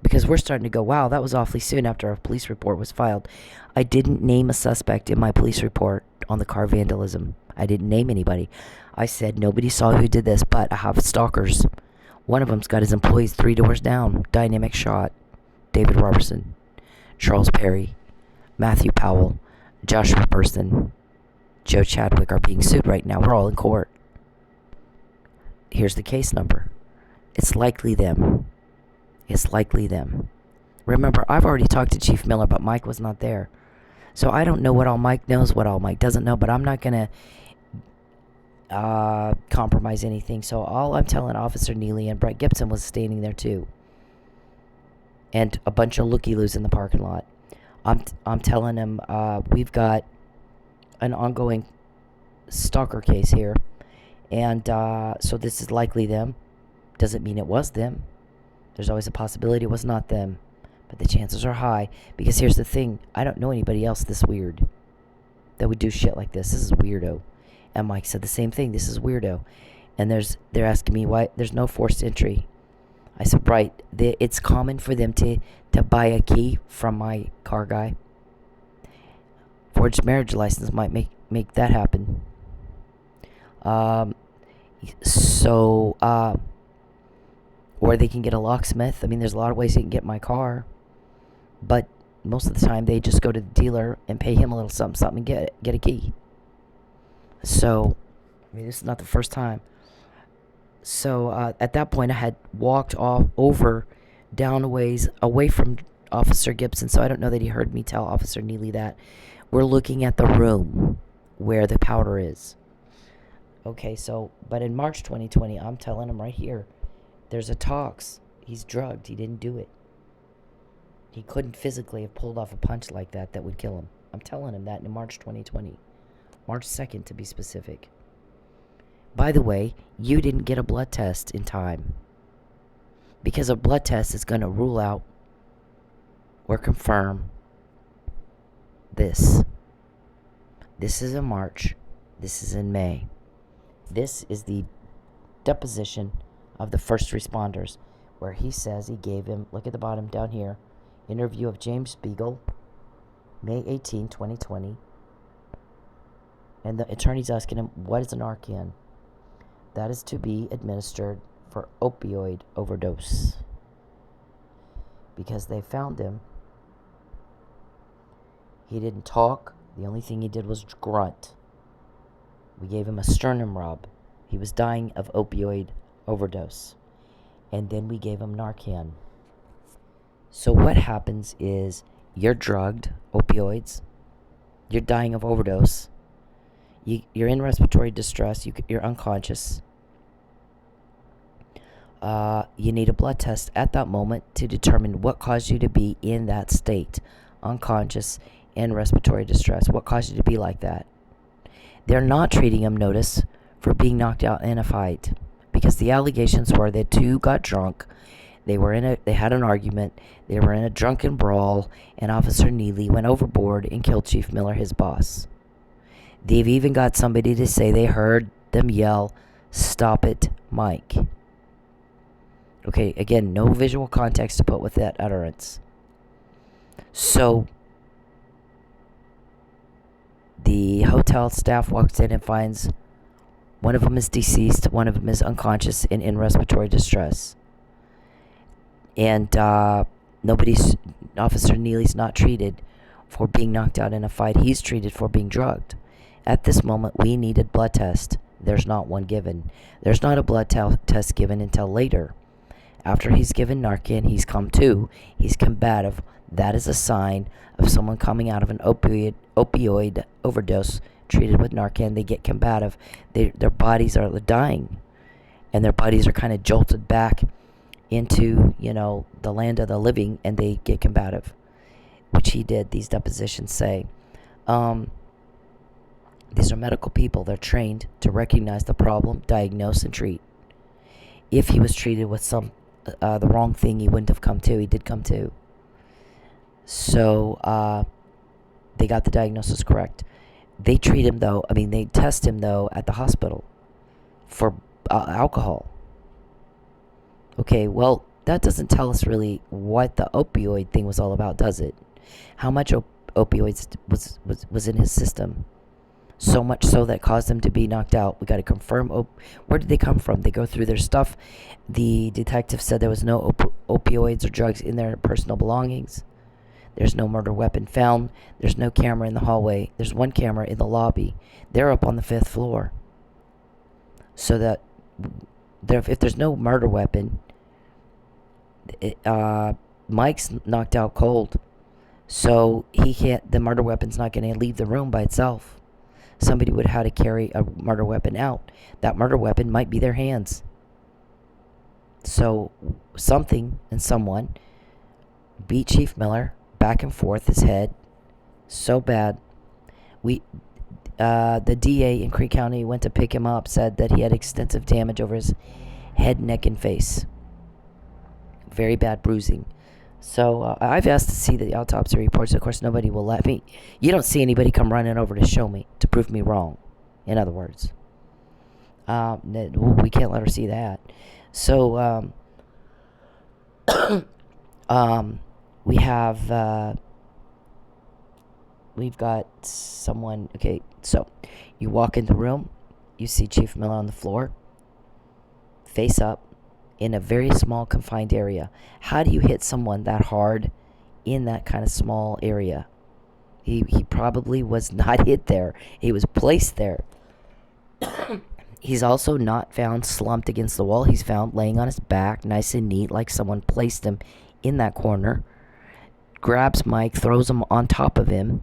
Because we're starting to go, wow, that was awfully soon after a police report was filed. I didn't name a suspect in my police report on the car vandalism. I didn't name anybody. I said nobody saw who did this, but I have stalkers. One of them's got his employees 3 doors down. Dynamic shot. David Robertson. Charles Perry. Matthew Powell. Joshua Burston. Joe Chadwick are being sued right now. We're all in court. Here's the case number. It's likely them. It's likely them. Remember, I've already talked to Chief Miller, but Mike was not there. So I don't know what all Mike knows, what all Mike doesn't know, but I'm not going to compromise anything. So all I'm telling Officer Nealey, and Brett Gibson was standing there too, and a bunch of looky-loos in the parking lot. I'm telling him we've got an ongoing stalker case here, and so this is likely them. Doesn't mean it was them. There's always a possibility it was not them, but the chances are high, because here's the thing, I don't know anybody else this weird that would do shit like this. This is weirdo. And Mike said the same thing, this is weirdo. And they're asking me why there's no forced entry. I said, right, it's common for them to buy a key from my car guy. Forged marriage license might make that happen. Or they can get a locksmith. I mean, there's a lot of ways they can get my car. But most of the time, they just go to the dealer and pay him a little something and get a key. So, I mean, this is not the first time. So, at that point, I had walked down a ways away from Officer Gibson. So, I don't know that he heard me tell Officer Nealey that. We're looking at the room where the powder is. Okay, so, but in March 2020, I'm telling him right here, there's a talks. He's drugged. He didn't do it. He couldn't physically have pulled off a punch like that would kill him. I'm telling him that in March 2020. March 2nd, to be specific. By the way, you didn't get a blood test in time. Because a blood test is going to rule out or confirm this. This is in March. This is in May. This is the deposition of the first responders, where he says he gave him, look at the bottom down here, interview of James Spiegel, May 18, 2020. And the attorney's asking him, what is an Narcan? That is to be administered for opioid overdose. Because they found him. He didn't talk. The only thing he did was grunt. We gave him a sternum rub. He was dying of opioid overdose. And then we gave him Narcan. So what happens is you're drugged, opioids. You're dying of overdose. You're in respiratory distress. You're unconscious. You need a blood test at that moment to determine what caused you to be in that state. Unconscious, in respiratory distress. What caused you to be like that? They're not treating him, notice, for being knocked out in a fight, because the allegations were the two got drunk. They had an argument. They were in a drunken brawl, and Officer Nealey went overboard and killed Chief Miller, his boss. They've even got somebody to say they heard them yell, "Stop it, Mike." Okay, again, no visual context to put with that utterance. So, the hotel staff walks in and finds one of them is deceased, one of them is unconscious and in respiratory distress. And Officer Nealey's not treated for being knocked out in a fight. He's treated for being drugged. At this moment, we needed blood test. There's not one given. There's not a blood test given until later. After he's given Narcan, he's come to. He's combative. That is a sign of someone coming out of an opioid overdose treated with Narcan. They get combative. Their bodies are dying. And their bodies are kind of jolted back into, the land of the living, and they get combative, which he did, these depositions say. These are medical people. They're trained to recognize the problem, diagnose, and treat. If he was treated with the wrong thing, he wouldn't have come to. He did come to. So, they got the diagnosis correct. They treat him, they test him, at the hospital for alcohol. Okay, well, that doesn't tell us really what the opioid thing was all about, does it? How much opioids was in his system? So much so that caused him to be knocked out. We got to confirm where did they come from. They go through their stuff. The detective said there was no opioids or drugs in their personal belongings. There's no murder weapon found. There's no camera in the hallway. There's one camera in the lobby. They're up on the 5th floor. So that if there's no murder weapon, Mike's knocked out cold. So the murder weapon's not going to leave the room by itself. Somebody would have had to carry a murder weapon out. That murder weapon might be their hands. So something and someone beat Chief Miller back and forth, his head, so bad. The DA in Creek County went to pick him up, said that he had extensive damage over his head, neck, and face. Very bad bruising. So I've asked to see the autopsy reports. Of course, nobody will let me. You don't see anybody come running over to show me, to prove me wrong, in other words. We can't let her see that. So, we've got someone. Okay, so you walk in the room, you see Chief Miller on the floor, face up, in a very small confined area. How do you hit someone that hard in that kind of small area? He probably was not hit there. He was placed there. He's also not found slumped against the wall. He's found laying on his back, nice and neat, like someone placed him in that corner. Grabs Mike, throws him on top of him,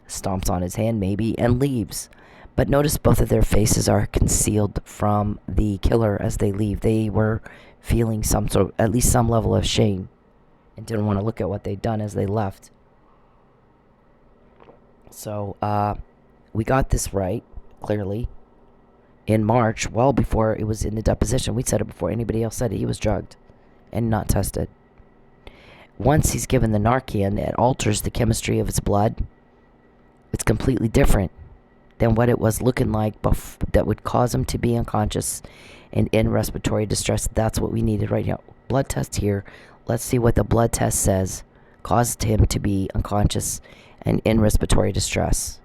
stomps on his hand maybe, and leaves. But notice both of their faces are concealed from the killer as they leave. They were feeling at least some level of shame, and didn't want to look at what they'd done as they left. So, we got this right, clearly, in March, well before it was in the deposition. We said it before anybody else said it. He was drugged and not tested. Once he's given the Narcan, it alters the chemistry of his blood. It's completely different than what it was looking like that would cause him to be unconscious and in respiratory distress. That's what we needed right now. Blood test here. Let's see what the blood test says caused him to be unconscious and in respiratory distress.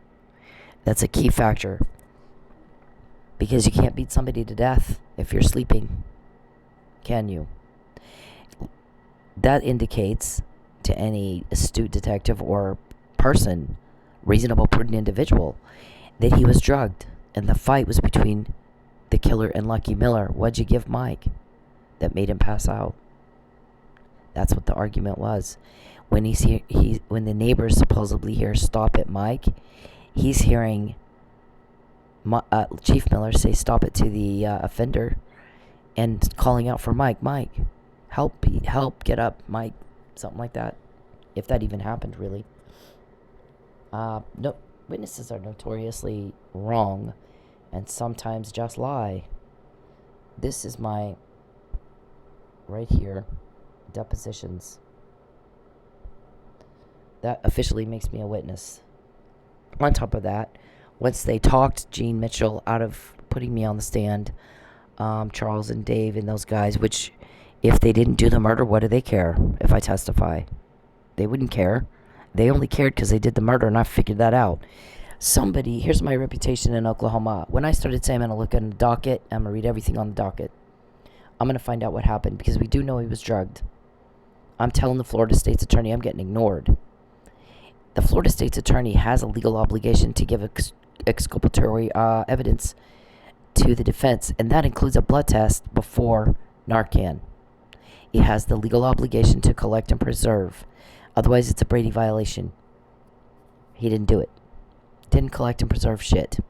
That's a key factor, because you can't beat somebody to death if you're sleeping, can you? That indicates to any astute detective or person, reasonable, prudent individual, that he was drugged, and the fight was between the killer and Lucky Miller. What'd you give Mike that made him pass out? That's what the argument was. When when the neighbors supposedly hear "Stop it, Mike," he's hearing Chief Miller say "Stop it" to the offender, and calling out for Mike. Mike, help, get up, Mike, something like that. If that even happened, really. No. Witnesses are notoriously wrong and sometimes just lie. This is my, right here, depositions. That officially makes me a witness. On top of that, once they talked Gene Mitchell out of putting me on the stand, Charles and Dave and those guys, which if they didn't do the murder, what do they care if I testify? They wouldn't care. They only cared because they did the murder, and I figured that out. Here's my reputation in Oklahoma. When I started saying I'm going to look at the docket, I'm going to read everything on the docket. I'm going to find out what happened, because we do know he was drugged. I'm telling the Florida State's attorney I'm getting ignored. The Florida State's attorney has a legal obligation to give exculpatory evidence to the defense, and that includes a blood test before Narcan. He has the legal obligation to collect and preserve. Otherwise, it's a Brady violation. He didn't do it. Didn't collect and preserve shit.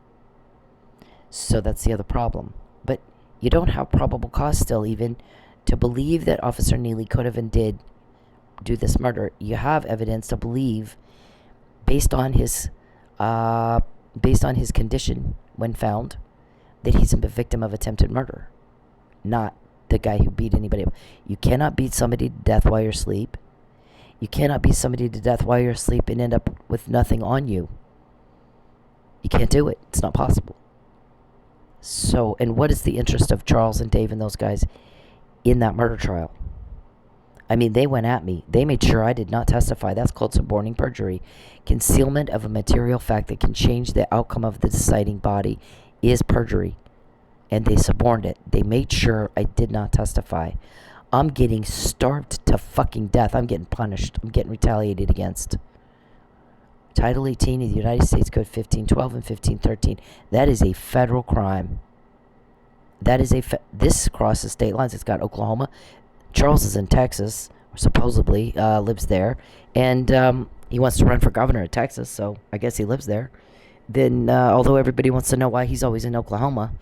So that's the other problem. But you don't have probable cause still even to believe that Officer Nealey could have and did do this murder. You have evidence to believe, based on his condition when found, that he's a victim of attempted murder, not the guy who beat anybody up. You cannot beat somebody to death while you're asleep. You cannot beat somebody to death while you're asleep and end up with nothing on you. You can't do it. It's not possible. So, and what is the interest of Charles and Dave and those guys in that murder trial? I mean, they went at me. They made sure I did not testify. That's called suborning perjury. Concealment of a material fact that can change the outcome of the deciding body is perjury. And they suborned it. They made sure I did not testify. I'm getting starved to fucking death. I'm getting punished. I'm getting retaliated against. Title 18 of the United States Code 1512 and 1513. That is a federal crime. That is this crosses state lines. It's got Oklahoma. Charles is in Texas, supposedly lives there, and he wants to run for governor of Texas, so I guess he lives there. Then, although everybody wants to know why he's always in Oklahoma,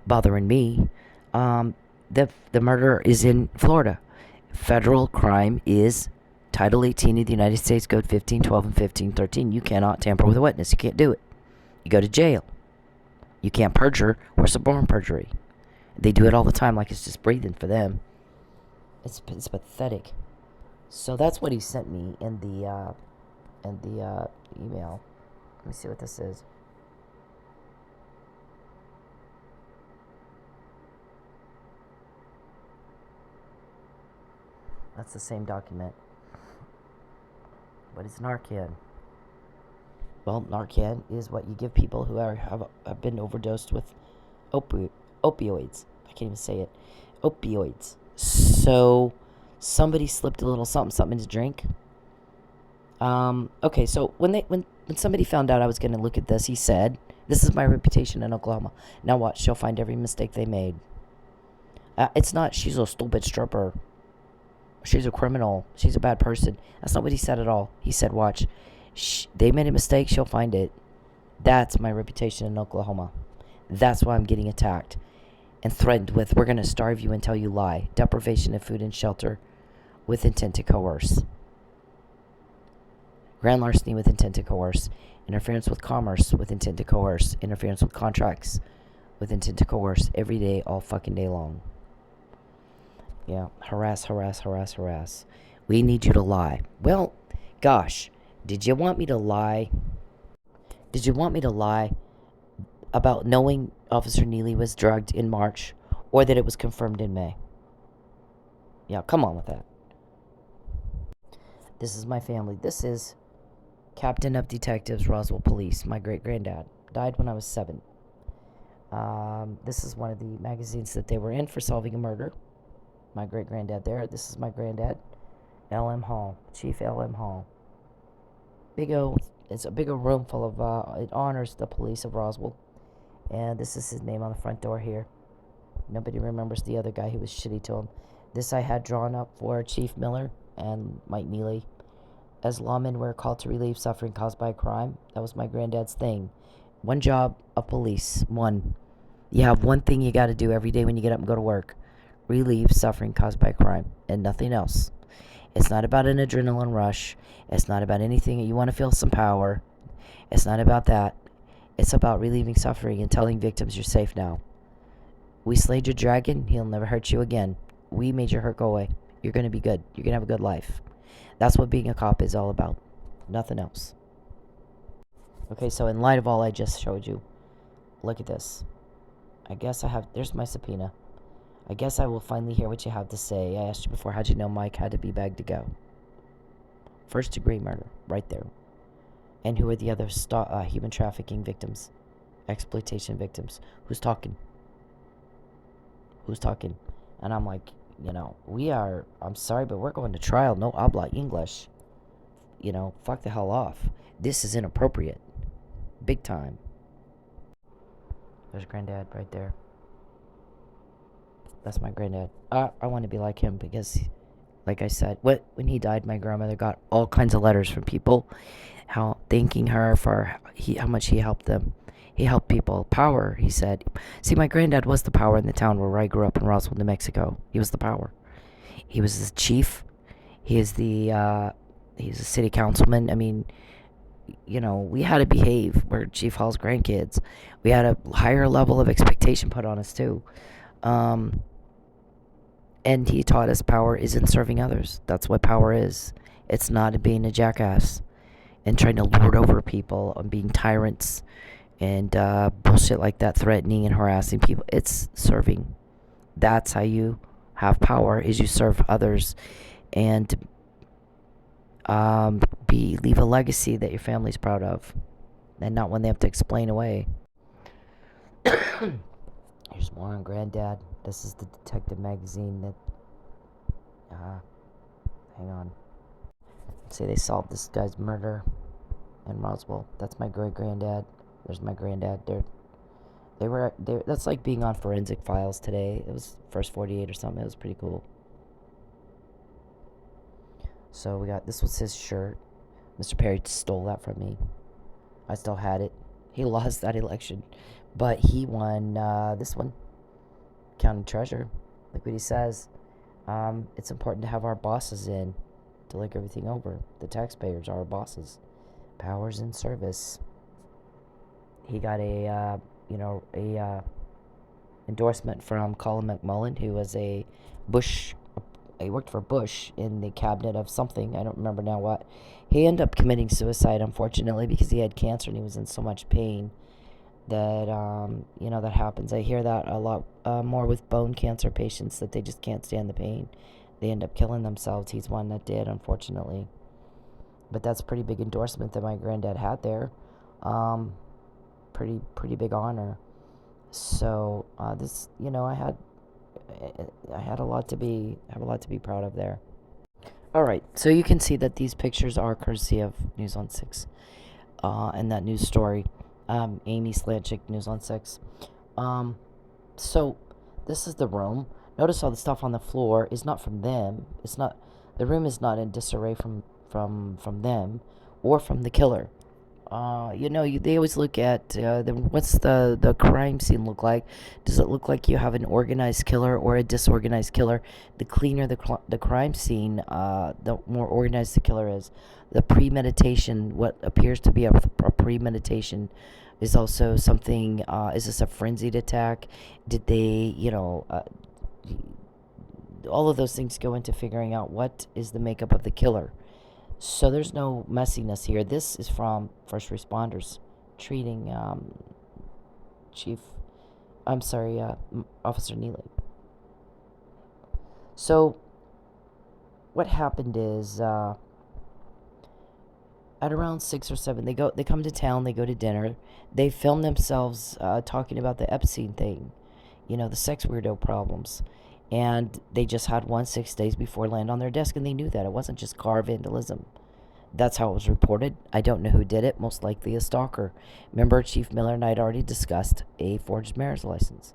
bothering me, the murder is in Florida. Federal crime is Title 18 of the United States Code 1512 and 1513. You cannot tamper with a witness. You can't do it. You go to jail. You can't perjure or suborn perjury. They do it all the time like it's just breathing for them. It's pathetic. So that's what he sent me in the email. Let me see what this is. That's the same document. What is Narcan? Well, Narcan is what you give people who have been overdosed with opioids. I can't even say it. Opioids. So somebody slipped a little something in his drink. Okay, so when somebody found out I was going to look at this, he said, "This is my reputation in Oklahoma. Now watch, she'll find every mistake they made." It's not, she's a stupid stripper. She's a criminal. She's a bad person. That's not what he said at all. He said, watch, they made a mistake, she'll find it. That's my reputation in Oklahoma. That's why I'm getting attacked and threatened with, we're going to starve you until you lie. Deprivation of food and shelter with intent to coerce. Grand larceny with intent to coerce. Interference with commerce with intent to coerce. Interference with contracts with intent to coerce. Every day, all fucking day long. Yeah, harass. We need you to lie. Well, gosh, did you want me to lie? Did you want me to lie about knowing Officer Nealey was drugged in March, or that it was confirmed in May? Yeah, come on with that. This is my family. This is Captain of Detectives, Roswell Police. My great-granddad died when I was 7. This is one of the magazines that they were in for solving a murder. My great-granddad there. This is my granddad, L.M. Hall, Chief L.M. Hall. It's a big old room full of, it honors the police of Roswell. And this is his name on the front door here. Nobody remembers the other guy who was shitty to him. This I had drawn up for Chief Miller and Mike Nealey. As lawmen, we're called to relieve suffering caused by crime. That was my granddad's thing. One job of police. One. You have one thing you got to do every day when you get up and go to work. Relieve suffering caused by crime, and nothing else. It's not about an adrenaline rush. It's not about anything. You want to feel some power. It's not about that. It's about relieving suffering and telling victims you're safe now. We slayed your dragon. He'll never hurt you again. We made your hurt go away. You're going to be good. You're going to have a good life. That's what being a cop is all about. Nothing else. Okay, so in light of all I just showed you, look at this. I guess I have... There's my subpoena. I guess I will finally hear what you have to say. I asked you before, how'd you know Mike had to be bagged to go? First degree murder. Right there. And who are the other human trafficking victims? Exploitation victims. Who's talking? Who's talking? And I'm like, you know, I'm sorry, but we're going to trial. No habla English. You know, fuck the hell off. This is inappropriate. Big time. There's Granddad right there. That's my granddad. I want to be like him because, like I said, when he died, my grandmother got all kinds of letters from people, thanking her for how much he helped them. He helped people. Power, he said. See, my granddad was the power in the town where I grew up in Roswell, New Mexico. He was the power. He was the chief. He's a city councilman. I mean, you know, we had to behave. We're Chief Hall's grandkids. We had a higher level of expectation put on us, too. And he taught us power isn't serving others. That's what power is. It's not being a jackass and trying to lord over people and being tyrants and bullshit like that, threatening and harassing people. It's serving. That's how you have power, is you serve others and leave a legacy that your family's proud of, and not one they have to explain away. Here's more on Granddad. This is the detective magazine that hang on. Let's say they solved this guy's murder in Roswell. That's my great-granddad. There's my granddad. That's like being on Forensic Files today. It was First 48 or something. It was pretty cool. So this was his shirt. Mr. Perry stole that from me. I still had it. He lost that election, but he won this one. County treasurer. Like what he says. It's important to have our bosses in to look everything over. The taxpayers are our bosses. Powers in service. He got a endorsement from Colin McMullen, who was he worked for Bush in the cabinet of something. I don't remember now what. He ended up committing suicide, unfortunately, because he had cancer and he was in so much pain that, that happens. I hear that a lot more with bone cancer patients, that they just can't stand the pain. They end up killing themselves. He's one that did, unfortunately. But that's a pretty big endorsement that my granddad had there. Pretty big honor. So, this, I had a lot to be proud of there. Alright, so you can see that these pictures are courtesy of News on 6. And that news story. Amy Slanchick, News on 6. So, this is the room. Notice all the stuff on the floor is not from them. The room is not in disarray from them or from the killer. They always look at what's the crime scene look like. Does it look like you have an organized killer or a disorganized killer? The cleaner the crime scene, the more organized the killer is. The premeditation, what appears to be a premeditation, is also something. Is this a frenzied attack? Did they, all of those things go into figuring out what is the makeup of the killer. So there's no messiness here. This is from first responders treating Officer Nealey. So what happened is at around 6 or 7, they come to town, they go to dinner, they film themselves talking about the Epstein thing, the sex weirdo problems. And they just had 6 days before land on their desk, and they knew that. It wasn't just car vandalism. That's how it was reported. I don't know who did it. Most likely a stalker. Remember, Chief Miller and I had already discussed a forged marriage license.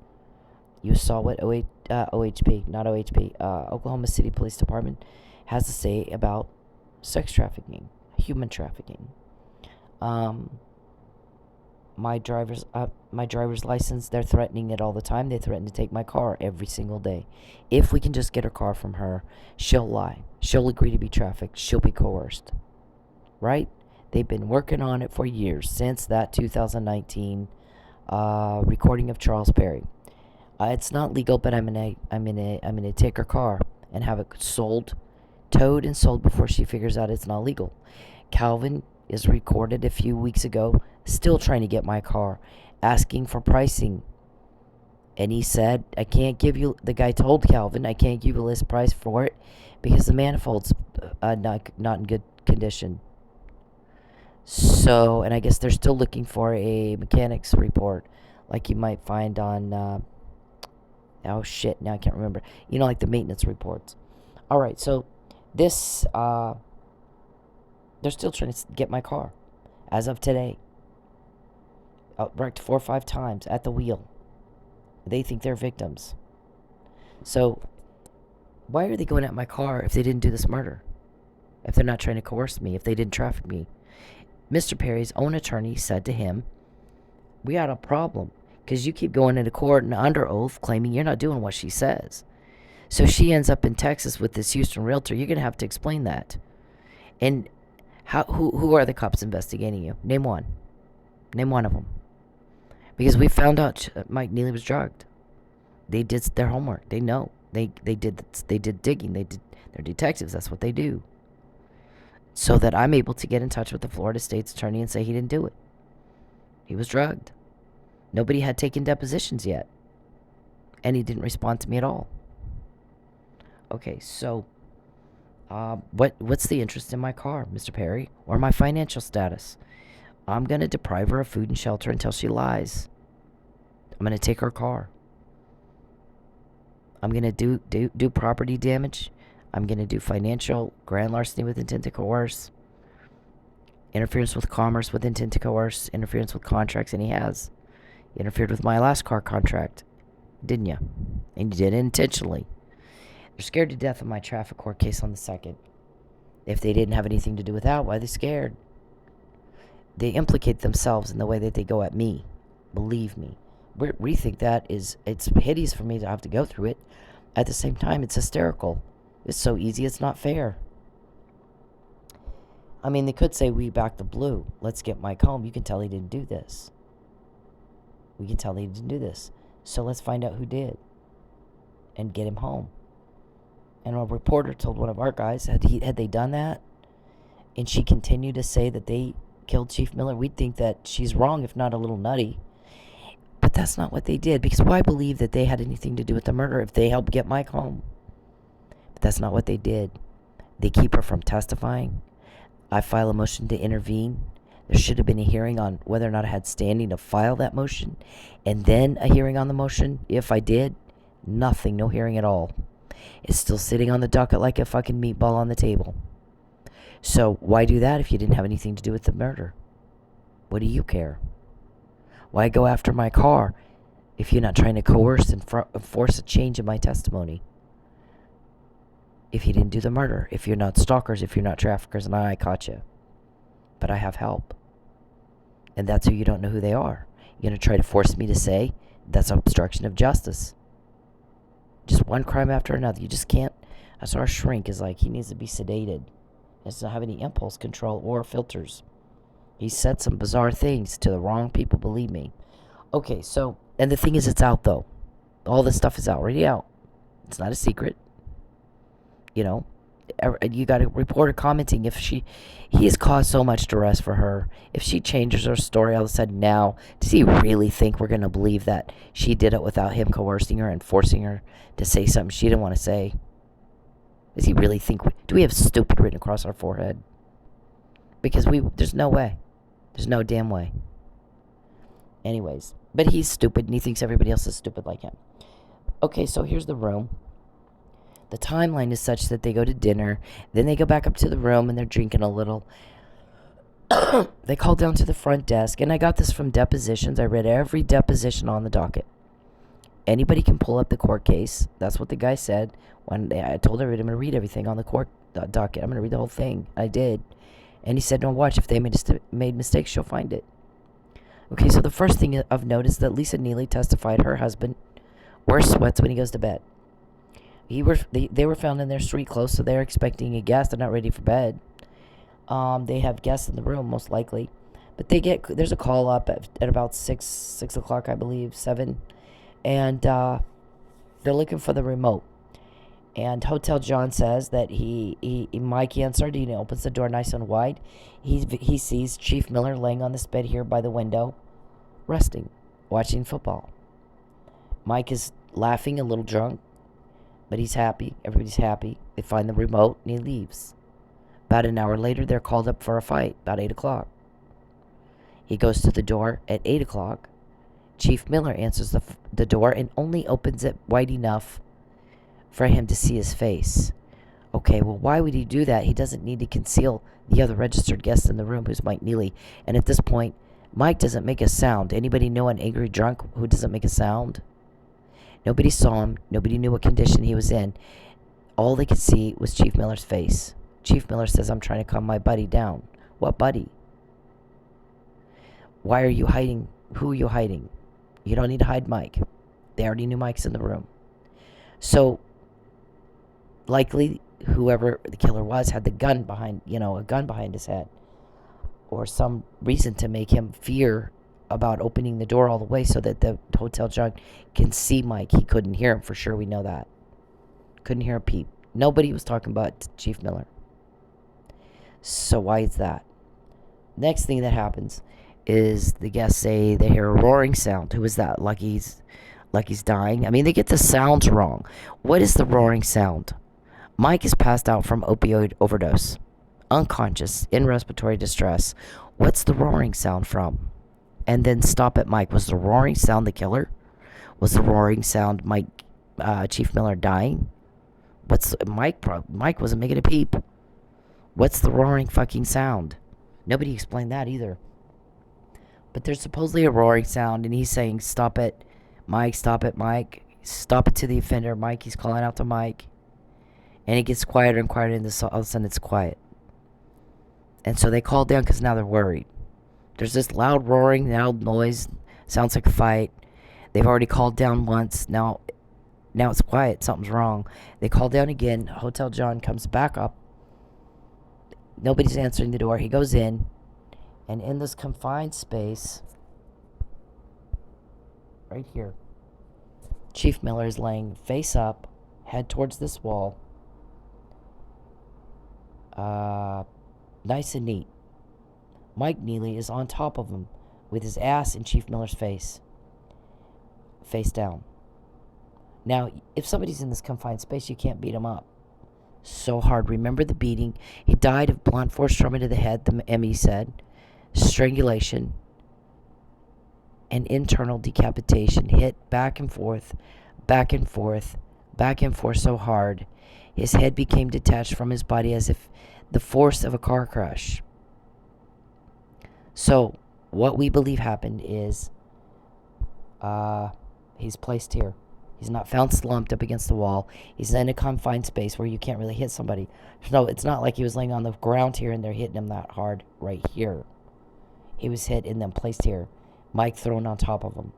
You saw what Oklahoma City Police Department has to say about sex trafficking, human trafficking. My driver's license, they're threatening it all the time. They threaten to take my car every single day. If we can just get her car from her, she'll lie. She'll agree to be trafficked. She'll be coerced. Right? They've been working on it for years, since that 2019 recording of Charles Perry. It's not legal, but I'm gonna take her car and have it towed and sold before she figures out it's not legal. Calvin is recorded a few weeks ago, still trying to get my car, asking for pricing. And he said, the guy told Calvin, I can't give you a list price for it because the manifold's not in good condition. So, and I guess they're still looking for a mechanic's report, like you might find on, oh shit, now I can't remember. Like the maintenance reports. Alright, so this, they're still trying to get my car. As of today. Wrecked 4 or 5 times at the wheel. They think they're victims. So, why are they going at my car if they didn't do this murder? If they're not trying to coerce me, if they didn't traffic me? Mr. Perry's own attorney said to him, we got a problem, because you keep going into court and under oath claiming you're not doing what she says. So she ends up in Texas with this Houston realtor. You're going to have to explain that. And who are the cops investigating you? Name one. Name one of them. Because we found out Mike Nealey was drugged. They did their homework. They know. They did digging. They're detectives. That's what they do. So that I'm able to get in touch with the Florida State's attorney and say he didn't do it. He was drugged. Nobody had taken depositions yet. And he didn't respond to me at all. Okay, so what's the interest in my car, Mr. Perry? Or my financial status? I'm going to deprive her of food and shelter until she lies. I'm going to take her car. I'm going to do property damage. I'm going to do financial grand larceny with intent to coerce. Interference with commerce with intent to coerce. Interference with contracts, and he has. You interfered with my last car contract, didn't you? And you did it intentionally. They're scared to death of my traffic court case on the 2nd. If they didn't have anything to do with that, why are they scared? They implicate themselves in the way that they go at me. Believe me. We think that it's hideous for me to have to go through it. At the same time, it's hysterical. It's so easy, it's not fair. I mean, they could say, we back the blue. Let's get Mike home. You can tell he didn't do this. We can tell he didn't do this. So let's find out who did. And get him home. And a reporter told one of our guys, had they done that, and she continued to say that they killed Chief Miller, we'd think that she's wrong, if not a little nutty. But that's not what they did. Because why believe that they had anything to do with the murder if they helped get Mike home? But that's not what they did. They keep her from testifying. I file a motion to intervene. There should have been a hearing on whether or not I had standing to file that motion. And then a hearing on the motion. If I did, nothing, no hearing at all. It's still sitting on the docket like a fucking meatball on the table. So why do that if you didn't have anything to do with the murder? What do you care? Why go after my car if you're not trying to coerce and force a change in my testimony? If you didn't do the murder, if you're not stalkers, if you're not traffickers, and I caught you. But I have help. And that's who you don't know who they are. You're going to try to force me to say that's obstruction of justice. Just one crime after another. You just can't. That's our shrink is like, he needs to be sedated. He doesn't have any impulse control or filters. He said some bizarre things to the wrong people, believe me. Okay, so, and the thing is, it's out though. All this stuff is already out. It's not a secret. You know, you got a reporter commenting if he has caused so much duress for her. If she changes her story all of a sudden now, does he really think we're going to believe that she did it without him coercing her and forcing her to say something she didn't want to say? Does he really think, do we have stupid written across our forehead? Because there's no way. There's no damn way. Anyways, but he's stupid and he thinks everybody else is stupid like him. Okay, so here's the room. The timeline is such that they go to dinner, then they go back up to the room and they're drinking a little. They call down to the front desk, and I got this from depositions. I read every deposition on the docket. Anybody can pull up the court case. That's what the guy said. I told everybody I'm going to read everything on the court docket. I'm going to read the whole thing. I did. And he said, no, watch. If they made mistakes, she'll find it. Okay, so the first thing of note is that Lisa Nealey testified her husband wears sweats when he goes to bed. They were found in their street clothes, so they're expecting a guest. They're not ready for bed. They have guests in the room, most likely. But there's a call up at about 6 o'clock, I believe, 7. And They're looking for the remote. And Hotel John says that Mike answered. He opens the door nice and wide. He sees Chief Miller laying on this bed here by the window, resting, watching football. Mike is laughing, a little drunk, but he's happy. Everybody's happy. They find the remote, and he leaves. About an hour later, they're called up for a fight, about 8 o'clock. He goes to the door at 8 o'clock. Chief Miller answers the door and only opens it wide enough for him to see his face. Okay, well, why would he do that? He doesn't need to conceal the other registered guest in the room, who's Mike Nealey. And at this point, Mike doesn't make a sound. Anybody know an angry drunk who doesn't make a sound? Nobody saw him. Nobody knew what condition he was in. All they could see was Chief Miller's face. Chief Miller says, I'm trying to calm my buddy down. What buddy? Why are you hiding? Who are you hiding? You don't need to hide Mike. They already knew Mike's in the room. So, likely, whoever the killer was had the gun behind, a gun behind his head. Or some reason to make him fear about opening the door all the way so that the Hotel John can see Mike. He couldn't hear him, for sure, we know that. Couldn't hear a peep. Nobody was talking about Chief Miller. So why is that? Next thing that happens is the guests say they hear a roaring sound. Who is that? Lucky's dying. I mean, they get the sounds wrong. What is the roaring sound? Mike is passed out from opioid overdose. Unconscious, in respiratory distress. What's the roaring sound from? And then stop it, Mike. Was the roaring sound the killer? Was the roaring sound Chief Miller dying? Mike wasn't making a peep. What's the roaring fucking sound? Nobody explained that either. But there's supposedly a roaring sound, and he's saying, stop it, Mike, stop it, Mike. Stop it to the offender, Mike. He's calling out to Mike. And it gets quieter and quieter, and all of a sudden it's quiet. And so they call down because now they're worried. There's this loud roaring, loud noise. Sounds like a fight. They've already called down once. Now it's quiet. Something's wrong. They call down again. Hotel John comes back up. Nobody's answering the door. He goes in. And in this confined space, right here, Chief Miller is laying face up, head towards this wall. Nice and neat. Mike Nealey is on top of him with his ass in Chief Miller's face. Face down. Now, if somebody's in this confined space, you can't beat him up so hard. Remember the beating. He died of blunt force trauma to the head, the ME said. Strangulation. And internal decapitation. Hit back and forth, back and forth, back and forth so hard. His head became detached from his body as if the force of a car crash. So, what we believe happened is he's placed here. He's not found slumped up against the wall. He's in a confined space where you can't really hit somebody. No, it's not like he was laying on the ground here and they're hitting him that hard right here. He was hit and then placed here. Mike thrown on top of him.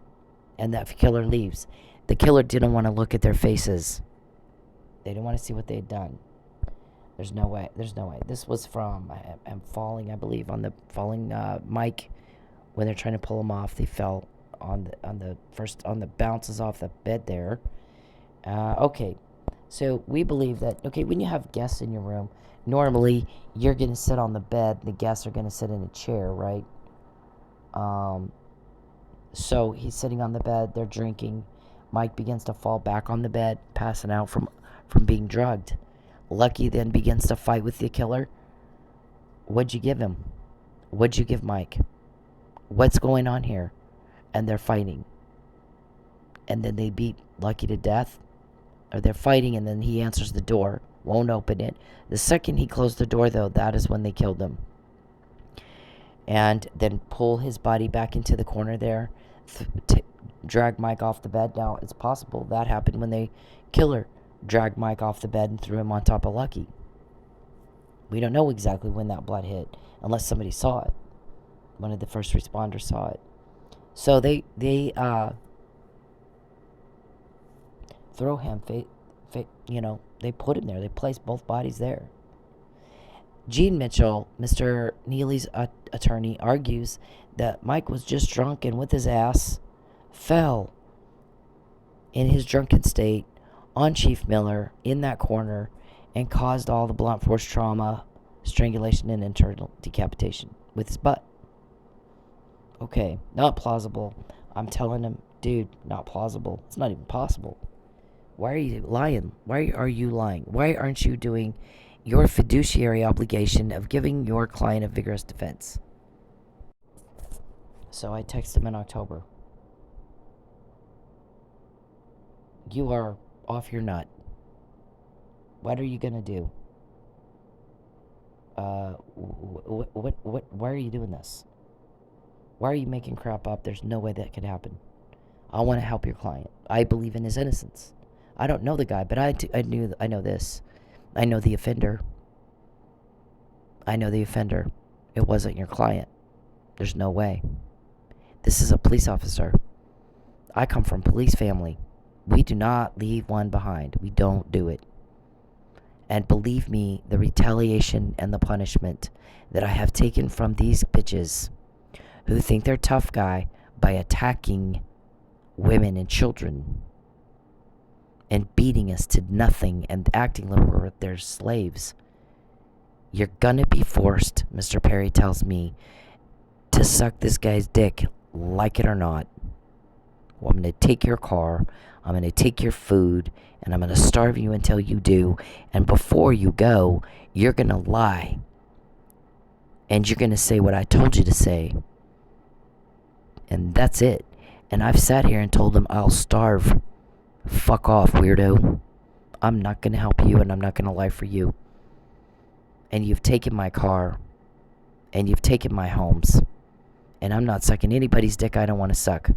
And that killer leaves. The killer didn't want to look at their faces. They didn't want to see what they had done. There's no way. This was from, I'm falling, I believe, on the falling Mike. When they're trying to pull him off, they fell on the bounces off the bed there. Okay, so we believe that, when you have guests in your room, normally you're going to sit on the bed, the guests are going to sit in a chair, right? So he's sitting on the bed, they're drinking. Mike begins to fall back on the bed, passing out from being drugged. Lucky then begins to fight with the killer. What'd you give him? What'd you give Mike? What's going on here? And they're fighting. And then they beat Lucky to death. Or they're fighting, and then he answers the door. Won't open it. The second he closed the door, though, that is when they killed him. And then pull his body back into the corner there. Drag Mike off the bed. Now, it's possible that happened when the killer dragged Mike off the bed and threw him on top of Lucky. We don't know exactly when that blood hit, unless somebody saw it. One of the first responders saw it. So they throw him, they put him there. They placed both bodies there. Gene Mitchell, Mr. Nealey's attorney, argues that Mike was just drunk and with his ass fell in his drunken state on Chief Miller in that corner and caused all the blunt force trauma, strangulation, and internal decapitation with his butt. Okay, not plausible. I'm telling him, dude, not plausible. It's not even possible. Why are you lying? Why are you lying? Why aren't you doing your fiduciary obligation of giving your client a vigorous defense? So I texted him in October. You are off your nut. What are you gonna do? Why are you doing this? Why are you making crap up? There's no way that could happen. I want to help your client. I believe in his innocence. I don't know the guy, but I know this. I know the offender. I know the offender. It wasn't your client. There's no way. This is a police officer. I come from police family. We do not leave one behind. We don't do it. And believe me, the retaliation and the punishment that I have taken from these bitches who think they're tough guy by attacking women and children and beating us to nothing and acting like we're their slaves. You're gonna be forced, Mr. Perry tells me, to suck this guy's dick, like it or not. Well, I'm gonna take your car, I'm gonna take your food, and I'm gonna starve you until you do. And before you go, you're gonna lie. And you're gonna say what I told you to say. And that's it. And I've sat here and told him I'll starve. Fuck off, weirdo. I'm not gonna help you and I'm not gonna lie for you. And you've taken my car. And you've taken my homes. And I'm not sucking anybody's dick I don't want to suck.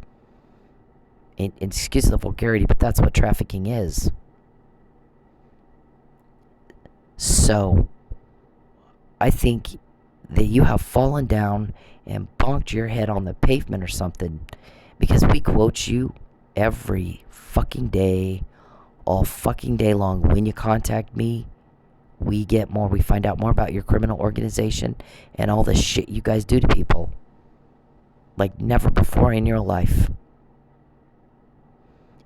And excuse the vulgarity, but that's what trafficking is. So, I think that you have fallen down and bonked your head on the pavement or something, because we quote you every fucking day, all fucking day long. When you contact me, we get more. We find out more about your criminal organization and all the shit you guys do to people like never before in your life.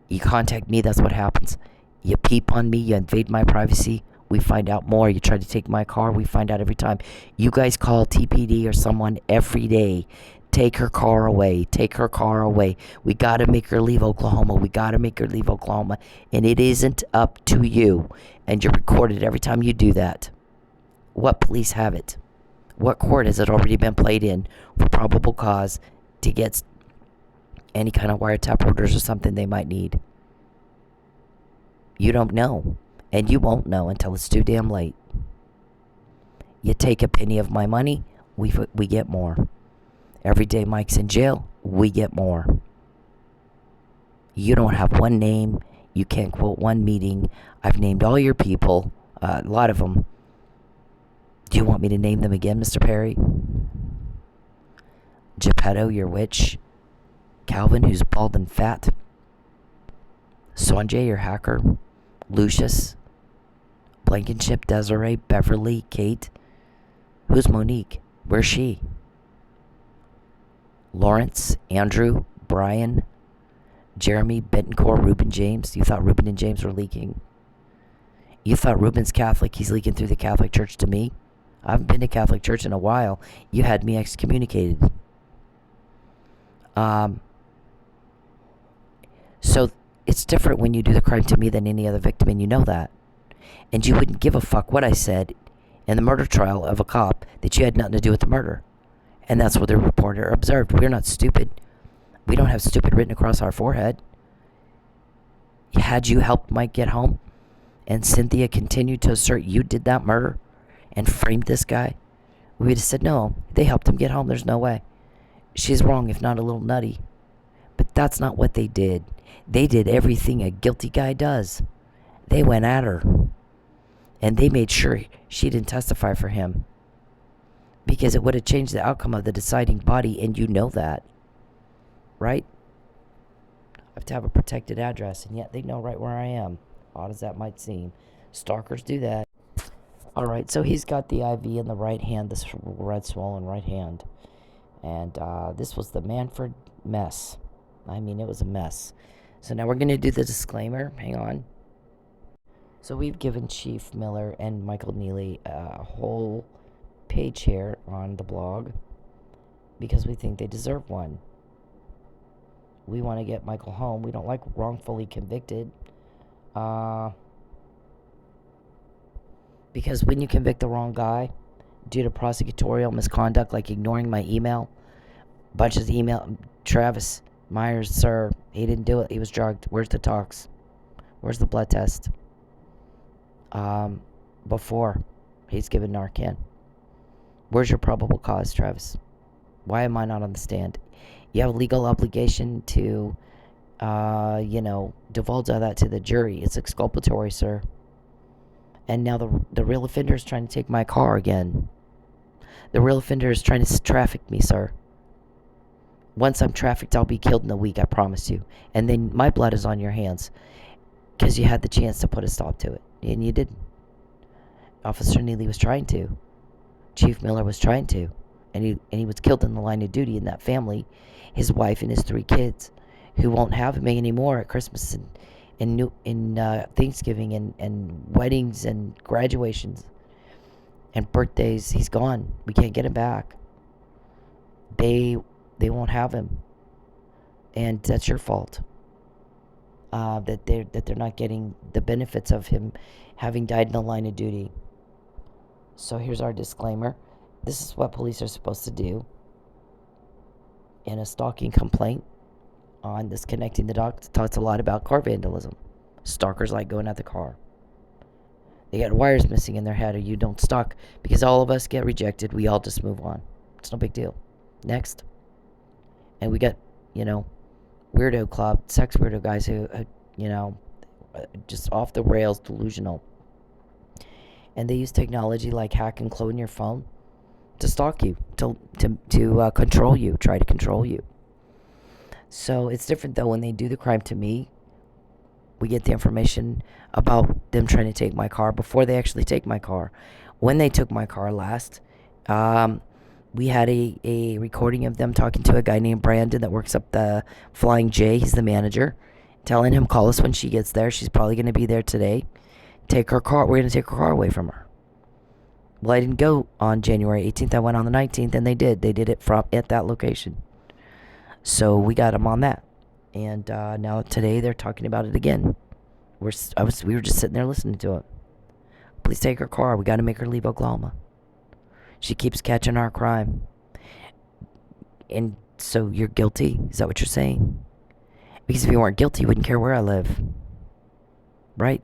You contact me, that's what happens. You peep on me, you invade my privacy, we find out more. You try to take my car, we find out every time. You guys call TPD or someone every day. Take her car away. Take her car away. We got to make her leave Oklahoma. We got to make her leave Oklahoma. And it isn't up to you. And you're recorded every time you do that. What police have it? What court has it already been played in for probable cause to get any kind of wiretap orders or something they might need? You don't know. And you won't know until it's too damn late. You take a penny of my money, we get more. Every day Mike's in jail, we get more. You don't have one name. You can't quote one meeting. I've named all your people, a lot of them. Do you want me to name them again, Mr. Perry? Geppetto, your witch. Calvin, who's bald and fat. Sanjay, your hacker. Lucius. Blankenship, Desiree, Beverly, Kate. Who's Monique? Where's she? Lawrence, Andrew, Brian, Jeremy, Bentoncourt, Reuben James. You thought Reuben and James were leaking. You thought Reuben's Catholic. He's leaking through the Catholic Church to me. I haven't been to Catholic Church in a while. You had me excommunicated. So it's different when you do the crime to me than any other victim, and you know that. And you wouldn't give a fuck what I said in the murder trial of a cop that you had nothing to do with the murder. And that's what the reporter observed. We're not stupid. We don't have stupid written across our forehead. Had you helped Mike get home and Cynthia continued to assert you did that murder and framed this guy, we would have said, no, they helped him get home. There's no way. She's wrong, if not a little nutty. But that's not what they did. They did everything a guilty guy does. They went at her. And they made sure she didn't testify for him. Because it would have changed the outcome of the deciding body, and you know that. Right? I have to have a protected address, and yet they know right where I am. Odd as that might seem. Stalkers do that. Alright, so he's got the IV in the right hand, this red swollen right hand. And this was the Manford mess. I mean, it was a mess. So now we're going to do the disclaimer. Hang on. So we've given Chief Miller and Michael Nealey a whole page here on the blog because we think they deserve one. We want to get Michael home. We don't like wrongfully convicted. Because when you convict the wrong guy due to prosecutorial misconduct, like ignoring my email, bunches of email, Travis Myers, sir, he didn't do it. He was drugged. Where's the tox? Where's the blood test? Before he's given Narcan. Where's your probable cause, Travis? Why am I not on the stand? You have a legal obligation to, divulge all that to the jury. It's exculpatory, sir. And now the real offender is trying to take my car again. The real offender is trying to traffic me, sir. Once I'm trafficked, I'll be killed in a week, I promise you. And then my blood is on your hands. Because you had the chance to put a stop to it. And you didn't. Officer Nealey was trying to. Chief Miller was trying to. And he was killed in the line of duty in that family. His wife and his 3 kids. Who won't have me anymore at Christmas and Thanksgiving and weddings and graduations. And birthdays. He's gone. We can't get him back. They won't have him. And that's your fault. That they're not getting the benefits of him having died in the line of duty. So here's our disclaimer. This is what police are supposed to do in a stalking complaint on this Connecting the Dots. Talks a lot about car vandalism. Stalkers like going at the car. They got wires missing in their head, or you don't stalk, because all of us get rejected. We all just move on. It's no big deal. Next. And we got, weirdo club, sex weirdo guys who, just off the rails, delusional. And they use technology like hack and clone your phone to stalk you, to control you, try to control you. So it's different though when they do the crime to me. We get the information about them trying to take my car before they actually take my car. When they took my car last, we had a recording of them talking to a guy named Brandon that works up the Flying J. He's the manager. Telling him, call us when she gets there. She's probably going to be there today. Take her car. We're going to take her car away from her. Well, I didn't go on January 18th. I went on the 19th, and they did. They did it at that location. So we got them on that. And now today they're talking about it again. We were just sitting there listening to it. Please take her car. We got to make her leave Oklahoma. She keeps catching our crime. And so you're guilty? Is that what you're saying? Because if you weren't guilty, you wouldn't care where I live. Right?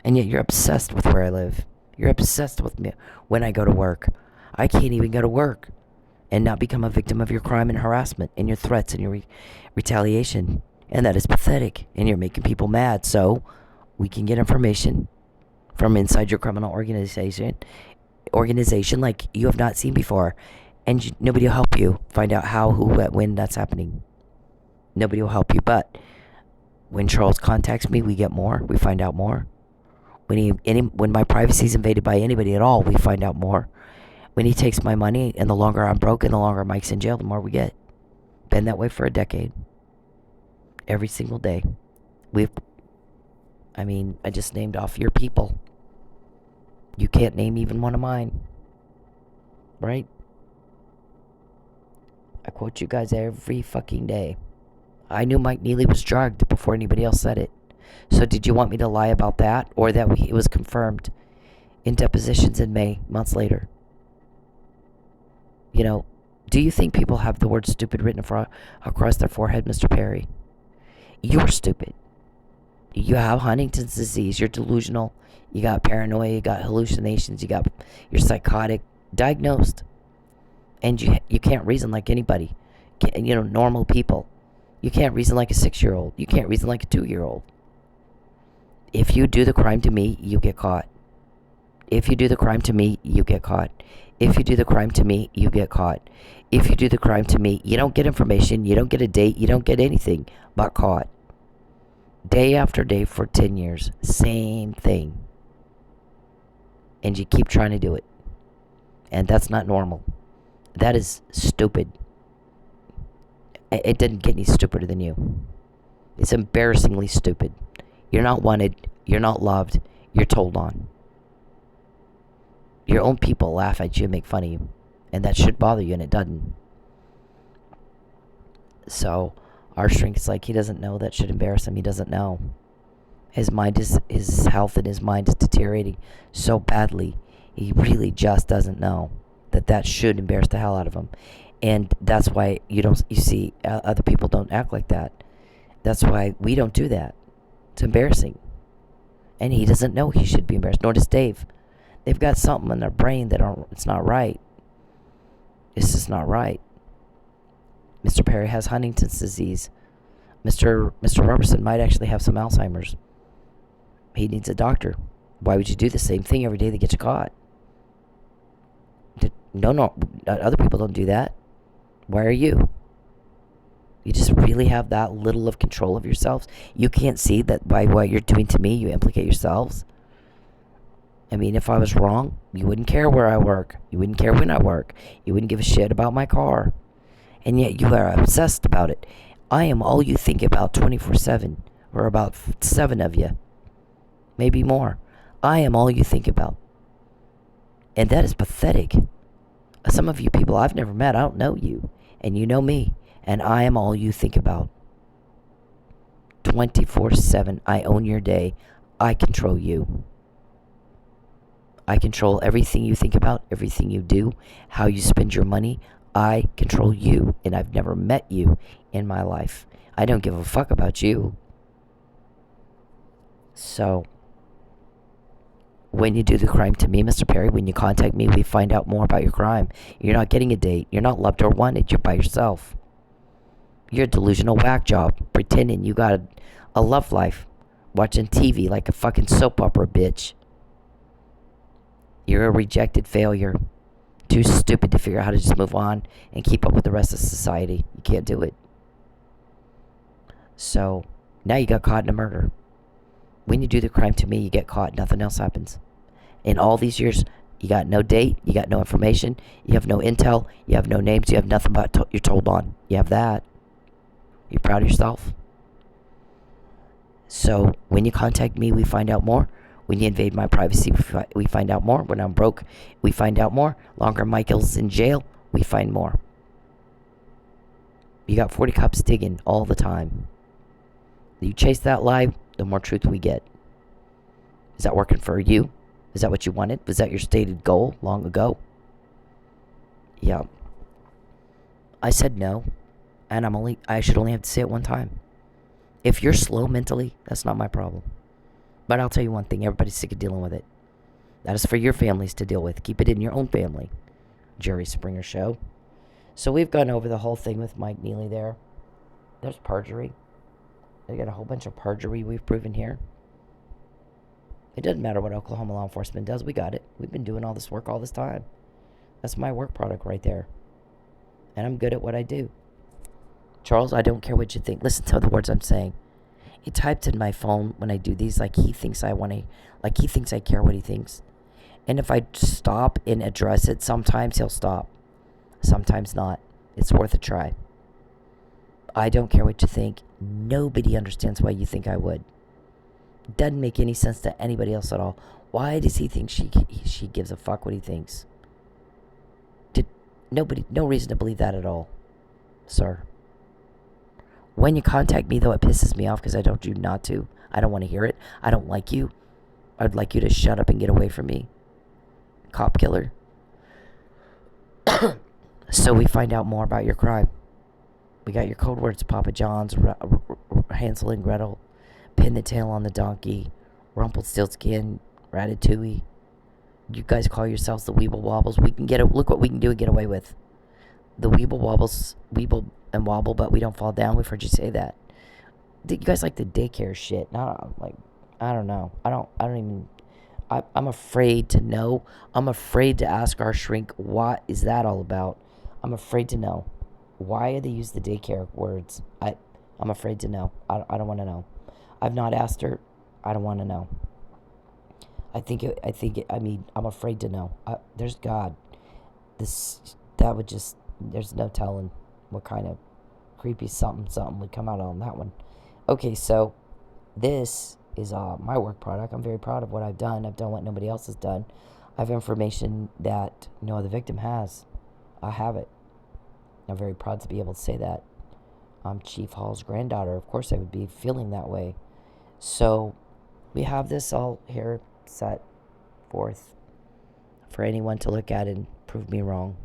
And yet you're obsessed with where I live. You're obsessed with me when I go to work. I can't even go to work and not become a victim of your crime and harassment and your threats and your retaliation. And that is pathetic. And you're making people mad. So we can get information from inside your criminal organization like you have not seen before. And nobody will help you find out how, who, what, when that's happening. Nobody will help you. But when Charles contacts me, we get more. We find out more. When my privacy is invaded by anybody at all, we find out more. When he takes my money, and the longer I'm broke and the longer Mike's in jail, the more we get. Been that way for a decade. Every single day. I just named off your people. You can't name even one of mine. Right? I quote you guys every fucking day. I knew Mike Nealey was drugged before anybody else said it. So did you want me to lie about that? Or that it was confirmed in depositions in May, months later? Do you think people have the word stupid written across their forehead, Mr. Perry? You're stupid. You have Huntington's disease. You're delusional. You got paranoia. You got hallucinations. You're psychotic. Diagnosed. And you can't reason like anybody. Normal people. You can't reason like a 6-year-old. You can't reason like a 2-year-old. If you do the crime to me, you get caught. If you do the crime to me, you get caught. If you do the crime to me, you get caught. If you do the crime to me, you don't get information, you don't get a date, you don't get anything but caught. Day after day for 10 years. Same thing. And you keep trying to do it. And that's not normal. That is stupid. It doesn't get any stupider than you. It's embarrassingly stupid. You're not wanted. You're not loved. you're told on. Your own people laugh at you and make fun of you. And that should bother you, and it doesn't. So, our shrink's like, he doesn't know that should embarrass him. He doesn't know. His health and his mind is deteriorating so badly. He really just doesn't know that should embarrass the hell out of him. And that's why you see other people don't act like that. That's why we don't do that. It's embarrassing. And he doesn't know he should be embarrassed, nor does Dave. They've got something in their brain it's not right. It's just not right. Mr. Perry has Huntington's disease. Mr. Robertson might actually have some Alzheimer's. He needs a doctor. Why would you do the same thing every day that gets you caught? No, other people don't do that. Why are you? You just really have that little of control of yourselves. You can't see that by what you're doing to me, you implicate yourselves. I mean, if I was wrong, you wouldn't care where I work. You wouldn't care when I work. You wouldn't give a shit about my car. And yet you are obsessed about it. I am all you think about 24/7. Or about 7 of you. Maybe more. I am all you think about. And that is pathetic. Some of you people I've never met, I don't know you. And you know me. And I am all you think about. 24/7. I own your day. I control you. I control everything you think about, everything you do, how you spend your money. I control you. And I've never met you in my life. I don't give a fuck about you. So, when you do the crime to me, Mr. Perry, when you contact me, we find out more about your crime. You're not getting a date. You're not loved or wanted. You're by yourself. You're a delusional whack job, pretending you got a love life, watching TV like a fucking soap opera bitch. You're a rejected failure. Too stupid to figure out how to just move on and keep up with the rest of society. You can't do it. So, now you got caught in a murder. When you do the crime to me, you get caught. Nothing else happens. In all these years, you got no date. You got no information. You have no intel. You have no names. You have nothing but you're told on. You have that. You're proud of yourself. So, when you contact me, we find out more. When you invade my privacy, we find out more. When I'm broke, we find out more. Longer Michael's in jail, we find more. You got 40 cops digging all the time. You chase that lie, the more truth we get. Is that working for you? Is that what you wanted? Was that your stated goal long ago? Yeah. I said no, and I should only have to say it one time. If you're slow mentally, that's not my problem. But I'll tell you one thing, everybody's sick of dealing with it. That is for your families to deal with. Keep it in your own family. Jerry Springer Show. So we've gone over the whole thing with Mike Nealey there. There's perjury. They got a whole bunch of perjury we've proven here. It doesn't matter what Oklahoma law enforcement does. We got it. We've been doing all this work all this time. That's my work product right there. And I'm good at what I do. Charles, I don't care what you think. Listen to the words I'm saying. He typed in my phone when I do these like he thinks I care what he thinks. And if I stop and address it, sometimes he'll stop. Sometimes not. It's worth a try. I don't care what you think. Nobody understands why you think I would. Doesn't make any sense to anybody else at all. Why does he think she gives a fuck what he thinks? No reason to believe that at all, sir. When you contact me, though, it pisses me off because I told you not to. I don't want to hear it. I don't like you. I'd like you to shut up and get away from me. Cop killer. So we find out more about your crime. We got your code words, Papa John's, Hansel and Gretel, Pin the Tail on the Donkey, Rumpelstiltskin, Ratatouille. You guys call yourselves the Weeble Wobbles. Look what we can do and get away with. The Weeble Wobbles, Weeble and Wobble, but we don't fall down. We've heard you say that. You guys like the daycare shit. I don't know. I'm afraid to know. I'm afraid to ask our shrink, what is that all about? I'm afraid to know. Why do they use the daycare words? I'm afraid to know. I don't want to know. I've not asked her. I don't want to know. I'm afraid to know. There's God. There's no telling what kind of creepy something would come out on that one. Okay, so this is my work product. I'm very proud of what I've done. I've done what nobody else has done. I have information that no other victim has. I have it. I'm very proud to be able to say that. I'm Chief Hall's granddaughter. Of course I would be feeling that way. So we have this all here set forth for anyone to look at and prove me wrong.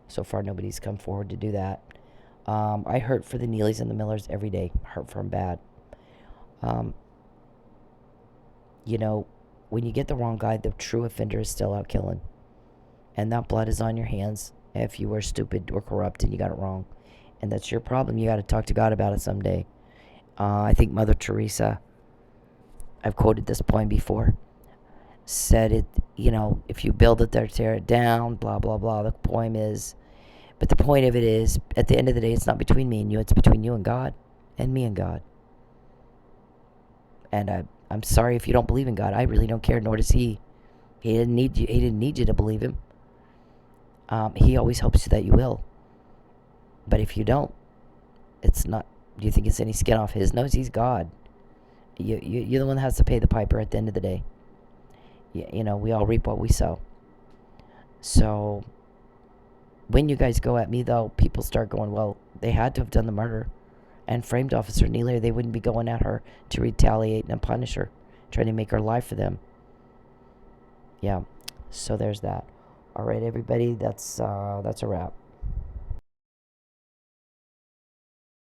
So far nobody's come forward to do that. I hurt for the Neelys and the Millers every day. Hurt for them bad. You know, when you get the wrong guy, the true offender is still out killing. And that blood is on your hands if you were stupid or corrupt and you got it wrong. And that's your problem. You got to talk to God about it someday. I think Mother Teresa, I've quoted this poem before, said it, you know, if you build it there, tear it down, blah, blah, blah. The poem is, but the point of it is, at the end of the day, it's not between me and you. It's between you and God and me and God. And I'm sorry if you don't believe in God. I really don't care, nor does he. He didn't need you. He didn't need you to believe him. He always hopes that you will. But if you don't, it's not. Do you think it's any skin off his nose? He's God. You're the one that has to pay the piper at the end of the day. You know, we all reap what we sow. So when you guys go at me, though, people start going, well, they had to have done the murder and framed Officer Nealey, or they wouldn't be going at her to retaliate and punish her, trying to make her lie for them. Yeah, so there's that. All right, everybody, that's a wrap.